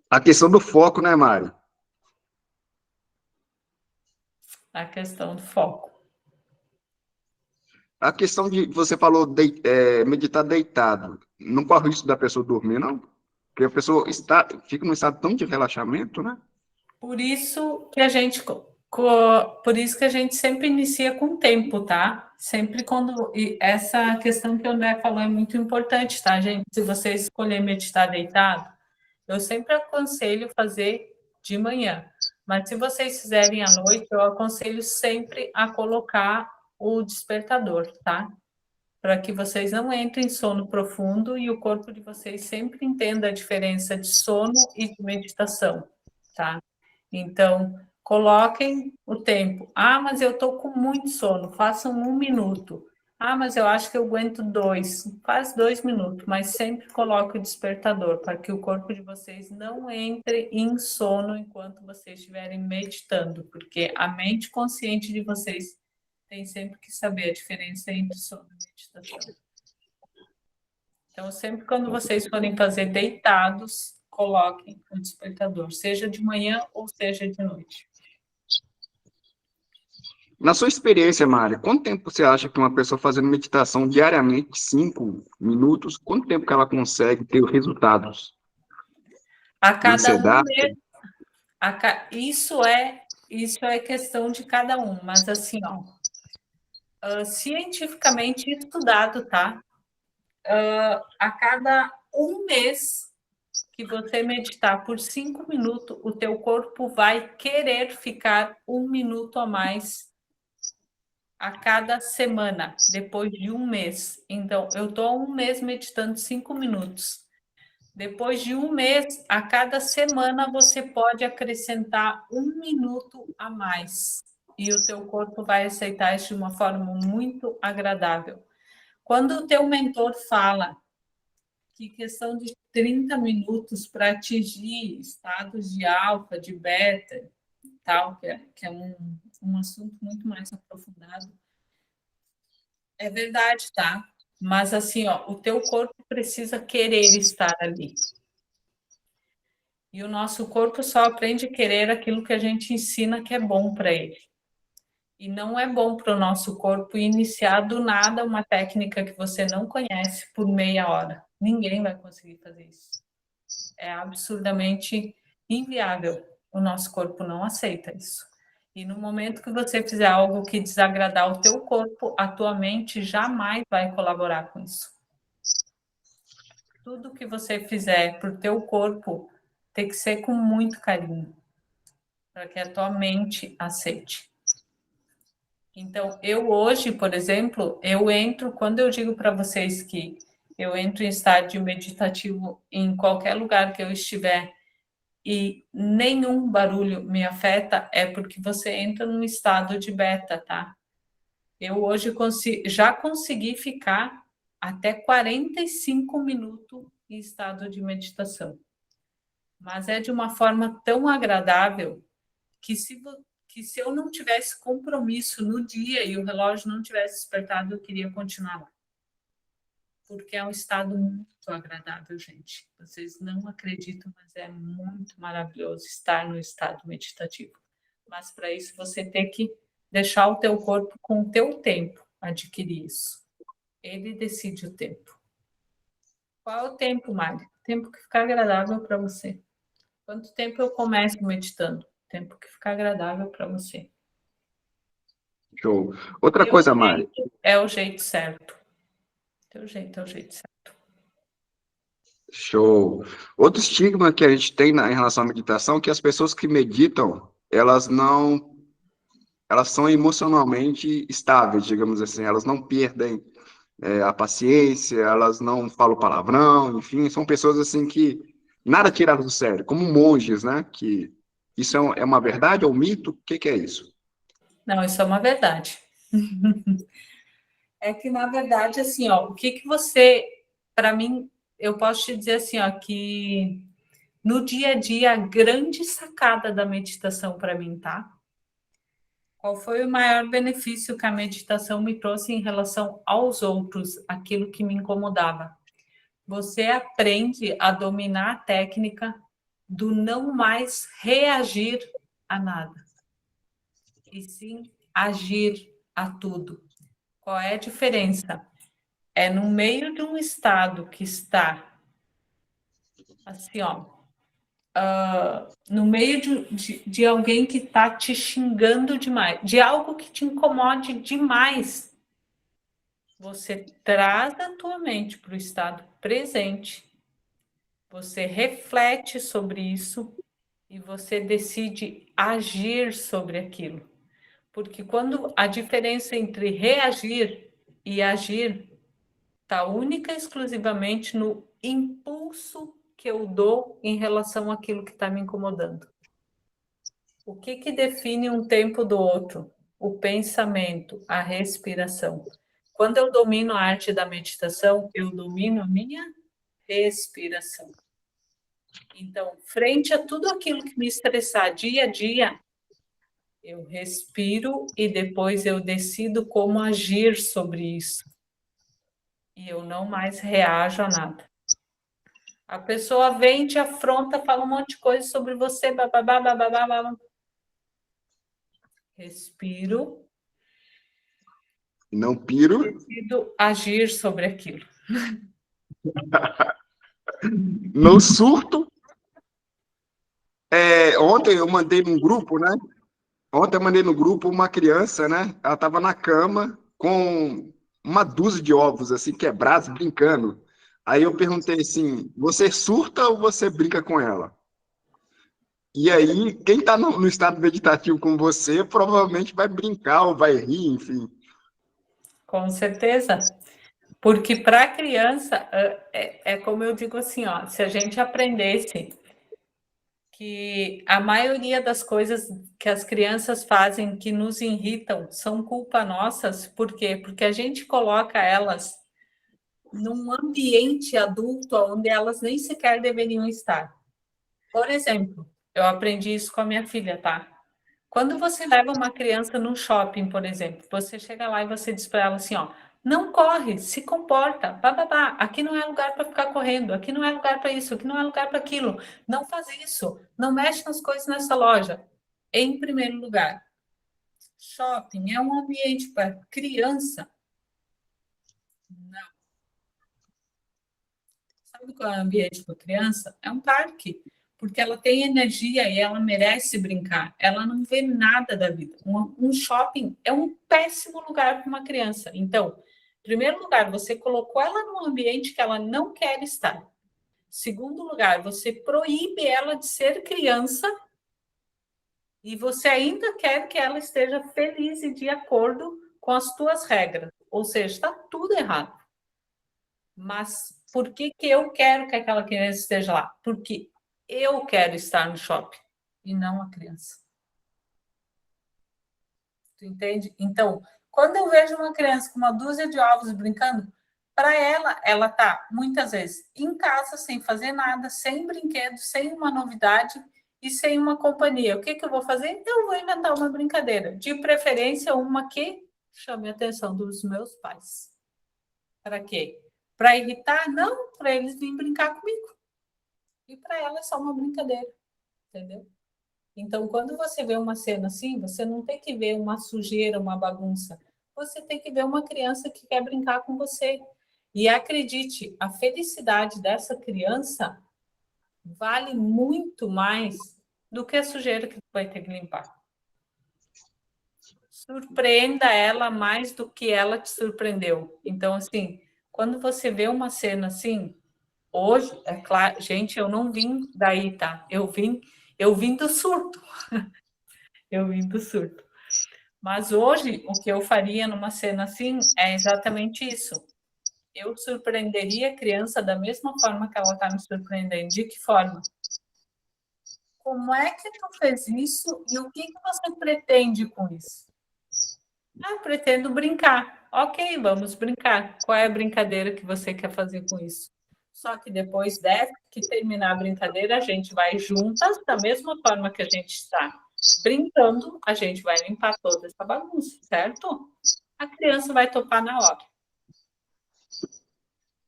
A questão do foco, né, Mari? A questão do foco. A questão de, você falou, meditar deitado. Não corre o risco da pessoa dormir, não? Porque a pessoa fica num estado tão de relaxamento, né? Por isso que a gente sempre inicia com tempo, tá? Sempre quando. E essa questão que o André falou é muito importante, tá, gente? Se você escolher meditar deitado, eu sempre aconselho fazer de manhã. Mas se vocês fizerem à noite, eu aconselho sempre a colocar o despertador, tá? Para que vocês não entrem em sono profundo e o corpo de vocês sempre entenda a diferença de sono e de meditação, tá? Então, coloquem o tempo. Ah, mas eu estou com muito sono, façam 1 minuto. Ah, mas eu acho que eu aguento 2. Faz 2 minutos, mas sempre coloque o despertador para que o corpo de vocês não entre em sono enquanto vocês estiverem meditando, porque a mente consciente de vocês tem sempre que saber a diferença entre sono e meditação. Então, sempre quando vocês forem fazer deitados, coloquem o despertador, seja de manhã ou seja de noite. Na sua experiência, Mari, quanto tempo você acha que uma pessoa fazendo meditação diariamente, 5 minutos, quanto tempo que ela consegue ter resultados? A cada um mês, isso é questão de cada um, mas assim, cientificamente estudado, tá? A cada um mês que você meditar por 5 minutos, o teu corpo vai querer ficar 1 minuto a mais a cada semana, depois de um mês. Então, eu estou há um mês meditando 5 minutos. Depois de um mês, a cada semana você pode acrescentar 1 minuto a mais. E o teu corpo vai aceitar isso de uma forma muito agradável. Quando o teu mentor fala que questão de 30 minutos para atingir estados de alfa, de beta, tal, que é um assunto muito mais aprofundado. É verdade, tá? Mas assim, o teu corpo precisa querer estar ali. E o nosso corpo só aprende a querer aquilo que a gente ensina que é bom para ele. E não é bom para o nosso corpo iniciar do nada uma técnica que você não conhece por meia hora. Ninguém vai conseguir fazer isso. É absurdamente inviável. O nosso corpo não aceita isso. E no momento que você fizer algo que desagradar o teu corpo, a tua mente jamais vai colaborar com isso. Tudo que você fizer para o teu corpo tem que ser com muito carinho, para que a tua mente aceite. Então, eu hoje, por exemplo, quando eu digo para vocês que eu entro em estágio meditativo em qualquer lugar que eu estiver e nenhum barulho me afeta, é porque você entra num estado de beta, tá? Eu hoje já consegui ficar até 45 minutos em estado de meditação. mas é de uma forma tão agradável que se eu não tivesse compromisso no dia e o relógio não tivesse despertado, eu queria continuar lá. Porque é um estado muito agradável, gente. Vocês não acreditam, mas é muito maravilhoso estar no estado meditativo. Mas para isso você tem que deixar o teu corpo com o teu tempo adquirir isso. Ele decide o tempo. Qual é o tempo, Mari? Tempo que ficar agradável para você. Quanto tempo eu começo meditando? Tempo que ficar agradável para você. Show. Outra coisa, Mari. É o jeito certo. Teu jeito é o jeito certo. Show. Outro estigma que a gente tem em relação à meditação é que as pessoas que meditam, elas são emocionalmente estáveis, digamos assim, elas não perdem a paciência, elas não falam palavrão, enfim, são pessoas assim que nada tiradas do sério, como monges, né? Que isso é uma verdade ou um mito? O que é isso? Não, isso é uma verdade. É que, na verdade, assim, ó, o que você, para mim, eu posso te dizer assim, ó, que no dia a dia, a grande sacada da meditação para mim, tá? Qual foi o maior benefício que a meditação me trouxe em relação aos outros, aquilo que me incomodava? Você aprende a dominar a técnica do não mais reagir a nada, e sim agir a tudo. Qual é a diferença? É no meio de um estado que está assim, ó, no meio de alguém que está te xingando demais, de algo que te incomode demais. Você traz a tua mente para o estado presente, você reflete sobre isso e você decide agir sobre aquilo. Porque quando a diferença entre reagir e agir está única e exclusivamente no impulso que eu dou em relação àquilo que está me incomodando. O que define um tempo do outro? O pensamento, a respiração. Quando eu domino a arte da meditação, eu domino a minha respiração. Então, frente a tudo aquilo que me estressar dia a dia, eu respiro e depois eu decido como agir sobre isso. E eu não mais reajo a nada. A pessoa vem, te afronta, fala um monte de coisa sobre você, bababá, bababá, babá. Respiro. Não piro. Decido agir sobre aquilo. Não surto. Ontem eu mandei num grupo, né? Ontem eu mandei no grupo uma criança, né? Ela estava na cama com uma dúzia de ovos, assim, quebrados, brincando. Aí eu perguntei assim, você surta ou você brinca com ela? E aí, quem está no estado meditativo com você, provavelmente vai brincar ou vai rir, enfim. Com certeza. Porque para a criança, é como eu digo assim, ó, se a gente aprendesse que a maioria das coisas que as crianças fazem que nos irritam são culpa nossas, por quê? Porque a gente coloca elas num ambiente adulto onde elas nem sequer deveriam estar. Por exemplo, eu aprendi isso com a minha filha, tá? Quando você leva uma criança no shopping, por exemplo, você chega lá e você diz para ela assim, ó, não corre, se comporta, bababá, aqui não é lugar para ficar correndo, aqui não é lugar para isso, aqui não é lugar para aquilo, não faz isso, não mexe nas coisas nessa loja. Em primeiro lugar, shopping é um ambiente para criança? Não. Sabe qual é o ambiente para criança? É um parque, porque ela tem energia e ela merece brincar. Ela não vê nada da vida. Um shopping é um péssimo lugar para uma criança. Então, em primeiro lugar, você colocou ela num ambiente que ela não quer estar. Segundo lugar, você proíbe ela de ser criança e você ainda quer que ela esteja feliz e de acordo com as tuas regras. Ou seja, está tudo errado. Mas por que eu quero que aquela criança esteja lá? Porque eu quero estar no shopping e não a criança. Tu entende? Então, quando eu vejo uma criança com uma dúzia de ovos brincando, Para ela está, muitas vezes, em casa, sem fazer nada, sem brinquedo, sem uma novidade e sem uma companhia. O que eu vou fazer? Eu vou inventar uma brincadeira. De preferência, uma que chame a atenção dos meus pais. Para quê? Para irritar? Não, para eles virem brincar comigo. E para ela é só uma brincadeira, entendeu? Então, quando você vê uma cena assim, você não tem que ver uma sujeira, uma bagunça. Você tem que ver uma criança que quer brincar com você. E acredite, a felicidade dessa criança vale muito mais do que a sujeira que vai ter que limpar. Surpreenda ela mais do que ela te surpreendeu. Então, assim, quando você vê uma cena assim, hoje, é claro, gente, eu não vim daí, tá? Eu vim do surto. Eu vim do surto. Mas hoje, o que eu faria numa cena assim é exatamente isso. Eu surpreenderia a criança da mesma forma que ela está me surpreendendo. De que forma? Como é que tu fez isso e o que você pretende com isso? Ah, pretendo brincar. Ok, vamos brincar. Qual é a brincadeira que você quer fazer com isso? Só que depois que terminar a brincadeira, a gente vai juntas, da mesma forma que a gente está brincando, a gente vai limpar toda essa bagunça, certo? A criança vai topar na hora.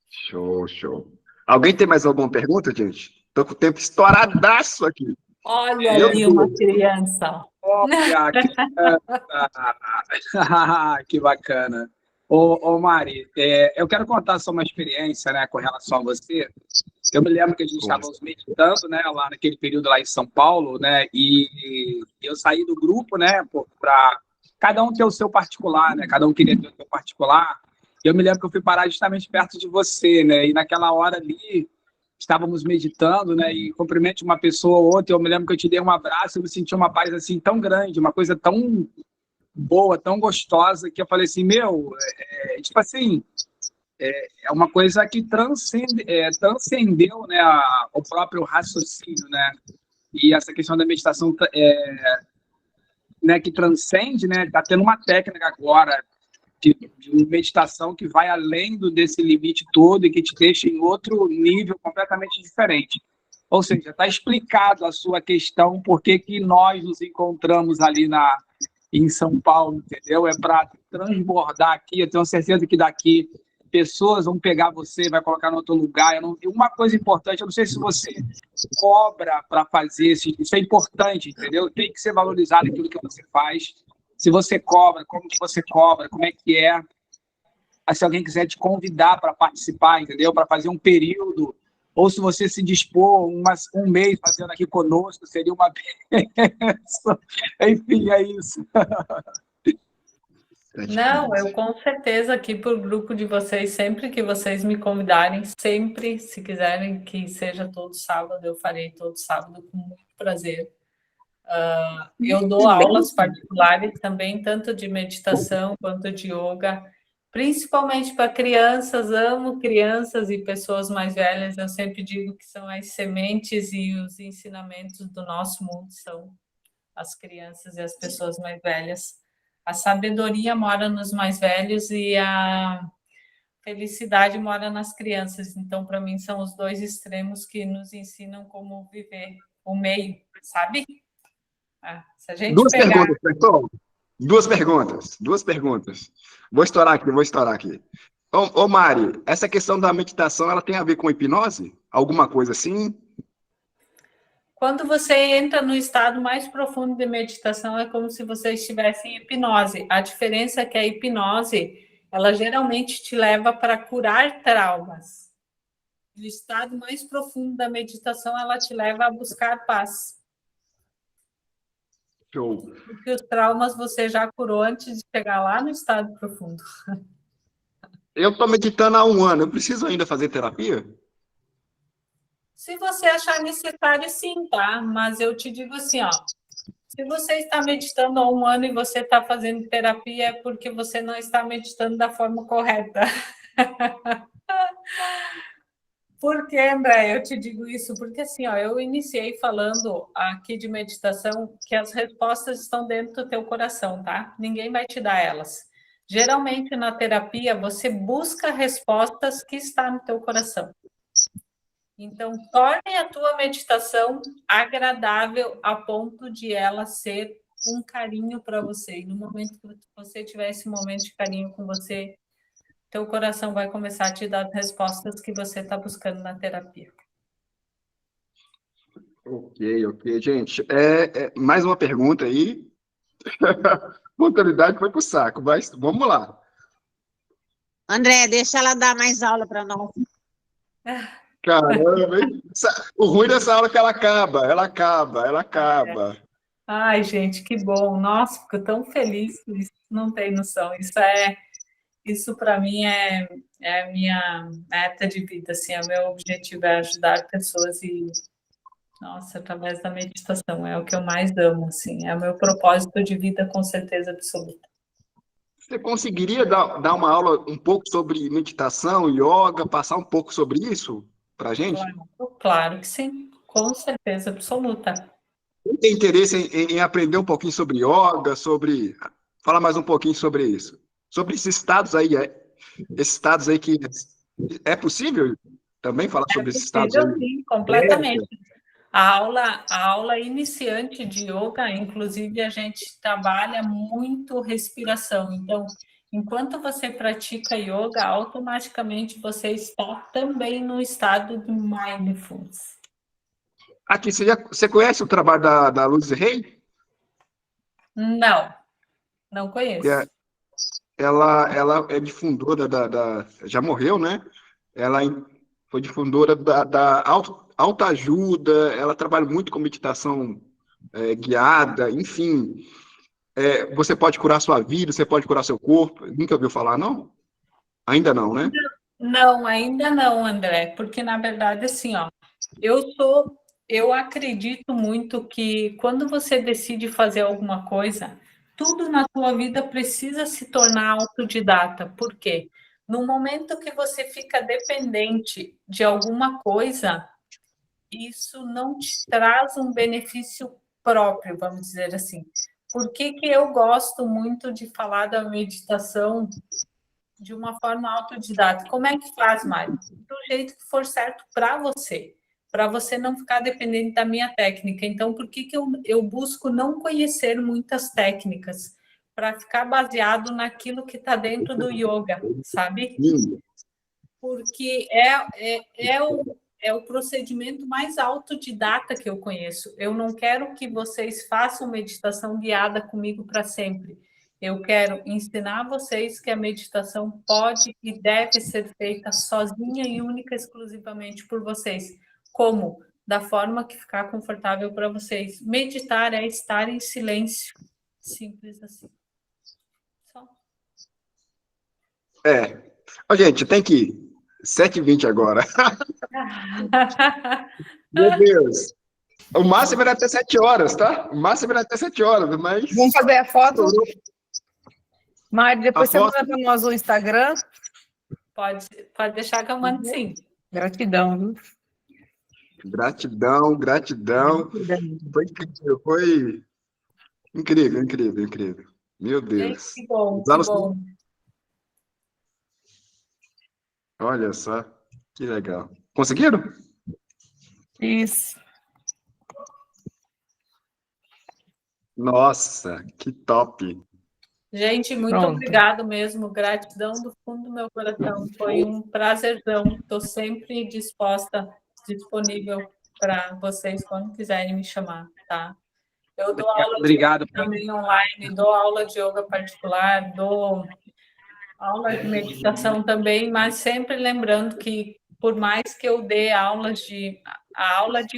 Show, show. Alguém tem mais alguma pergunta, gente? Tô com o tempo estouradaço aqui. Olha ali uma criança. Olha, que bacana. Ô Mari, eu quero contar só uma experiência, né, com relação a você. Eu me lembro que a gente estava meditando, né, lá naquele período lá em São Paulo, né, e eu saí do grupo, né, para cada um ter o seu particular, né, cada um queria ter o seu particular. Eu me lembro que eu fui parar justamente perto de você, né, e naquela hora ali estávamos meditando, né, e cumprimente uma pessoa ou outra, eu me lembro que eu te dei um abraço, eu me senti uma paz assim tão grande, uma coisa tão boa, tão gostosa, que eu falei assim, tipo assim, é uma coisa que transcendeu, né, o próprio raciocínio, né, e essa questão da meditação, né, que transcende, né, tá tendo uma técnica agora de meditação que vai além desse limite todo e que te deixa em outro nível completamente diferente. Ou seja, está explicado a sua questão, por que nós nos encontramos ali em São Paulo, entendeu? É para transbordar aqui, eu tenho certeza que daqui pessoas vão pegar você, vai colocar em outro lugar. Uma coisa importante, eu não sei se você cobra para fazer, isso é importante, entendeu? Tem que ser valorizado aquilo que você faz. Se você cobra, como que você cobra, como é que é. Se alguém quiser te convidar para participar, entendeu? Para fazer um período, ou se você se dispor um mês fazendo aqui conosco, seria uma bênção. Enfim, é isso. Não, eu com certeza aqui para o grupo de vocês, sempre que vocês me convidarem, sempre, se quiserem que seja todo sábado, eu farei todo sábado com muito prazer. Eu dou aulas particulares também, tanto de meditação quanto de yoga, principalmente para crianças. Amo crianças e pessoas mais velhas. Eu sempre digo que são as sementes e os ensinamentos do nosso mundo, são as crianças e as pessoas mais velhas. A sabedoria mora nos mais velhos e a felicidade mora nas crianças. Então, para mim, são os dois extremos que nos ensinam como viver o meio, sabe? Se a gente perguntas, pessoal. Duas perguntas. Vou estourar aqui. Ô Mari, essa questão da meditação, ela tem a ver com hipnose? Alguma coisa assim? Quando você entra no estado mais profundo de meditação, é como se você estivesse em hipnose. A diferença é que a hipnose, ela geralmente te leva para curar traumas. No estado mais profundo da meditação, ela te leva a buscar paz. Show. Porque os traumas você já curou antes de chegar lá no estado profundo. Eu estou meditando há 1 ano. Eu preciso ainda fazer terapia? Se você achar necessário, sim, tá? Mas eu te digo assim, ó. Se você está meditando há 1 ano e você está fazendo terapia, é porque você não está meditando da forma correta. Por que, André, eu te digo isso? Porque assim, ó, eu iniciei falando aqui de meditação que as respostas estão dentro do teu coração, tá? Ninguém vai te dar elas. Geralmente, na terapia, você busca respostas que estão no teu coração. Então, torne a tua meditação agradável a ponto de ela ser um carinho para você. E no momento que você tiver esse momento de carinho com você, teu coração vai começar a te dar as respostas que você está buscando na terapia. Ok, gente. Mais uma pergunta aí. Pontualidade foi pro saco, mas vamos lá. André, deixa ela dar mais aula para nós. Caramba, hein? O ruim dessa aula é que ela acaba. Ai, gente, que bom. Nossa, fico tão feliz. Isso não tem noção. Isso para mim é a minha meta de vida, assim, o meu objetivo é ajudar pessoas e, nossa, através da meditação, é o que eu mais amo, assim, é o meu propósito de vida, com certeza absoluta. Você conseguiria dar uma aula um pouco sobre meditação, yoga, passar um pouco sobre isso pra gente? Claro que sim, com certeza absoluta. Quem tem interesse em aprender um pouquinho sobre yoga, falar mais um pouquinho sobre isso? Sobre esses estados aí, que é possível também falar sobre esses estados aí? Sim, completamente. A aula iniciante de yoga, inclusive, a gente trabalha muito respiração. Então, enquanto você pratica yoga, automaticamente você está também no estado de mindfulness. Aqui, você conhece o trabalho da Louise Hay? Não conheço. Ela é difundora já morreu, né? Ela foi difundora da autoajuda, ela trabalha muito com meditação guiada, enfim. Você pode curar sua vida, você pode curar seu corpo. Nunca ouviu falar, não? Ainda não, né? Não, ainda não, André, porque na verdade, assim, ó, eu acredito muito que quando você decide fazer alguma coisa, tudo na tua vida precisa se tornar autodidata. Por quê? No momento que você fica dependente de alguma coisa, isso não te traz um benefício próprio, vamos dizer assim. Por que eu gosto muito de falar da meditação de uma forma autodidata? Como é que faz, Mário? Do jeito que for certo para você não ficar dependente da minha técnica. Então, por que eu busco não conhecer muitas técnicas? Para ficar baseado naquilo que está dentro do yoga, sabe? Porque é o procedimento mais autodidata que eu conheço. Eu não quero que vocês façam meditação guiada comigo para sempre. Eu quero ensinar vocês que a meditação pode e deve ser feita sozinha e única, exclusivamente por vocês. Como? Da forma que ficar confortável para vocês. Meditar é estar em silêncio. Simples assim. Só. Gente, tem que ir. 7h20 agora. Meu Deus. O máximo era até 7 horas, tá? O máximo era até 7 horas, mas... Vamos fazer a foto? Mari, depois você foto... manda para nós o Instagram? Pode deixar que eu mando, sim. Gratidão, viu? Gratidão. Foi incrível. Meu Deus. Que bom, que bom. Olha só, que legal. Conseguiram? Isso. Nossa, que top. Gente, muito obrigado mesmo. Gratidão do fundo do meu coração. Foi um prazerzão. Estou sempre disponível para vocês quando quiserem me chamar, tá? Eu dou aula também online, dou aula de yoga particular, dou aula de meditação também, mas sempre lembrando que, por mais que eu dê a aula de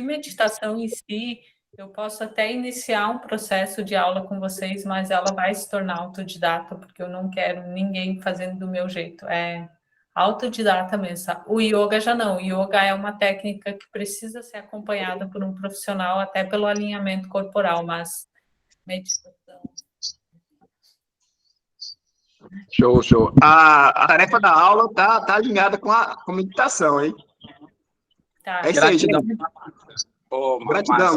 meditação em si, eu posso até iniciar um processo de aula com vocês, mas ela vai se tornar autodidata, porque eu não quero ninguém fazendo do meu jeito. É autodidata mesmo. O yoga já não. O yoga é uma técnica que precisa ser acompanhada por um profissional, até pelo alinhamento corporal, mas meditação... Show. A tarefa da aula tá alinhada com a meditação, hein? Tá. É isso aí, gente. Gratidão.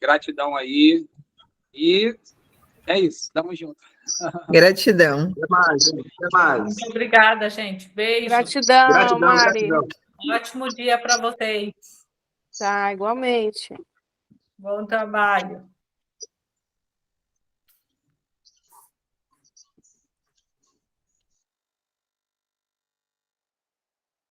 Gratidão aí. E é isso. Tamo junto. Gratidão. Até mais, gente. Até mais. Muito obrigada, gente. Beijo. Gratidão, Gratidão, Mari. gratidão. Ótimo dia para vocês. Tá, igualmente. Bom trabalho.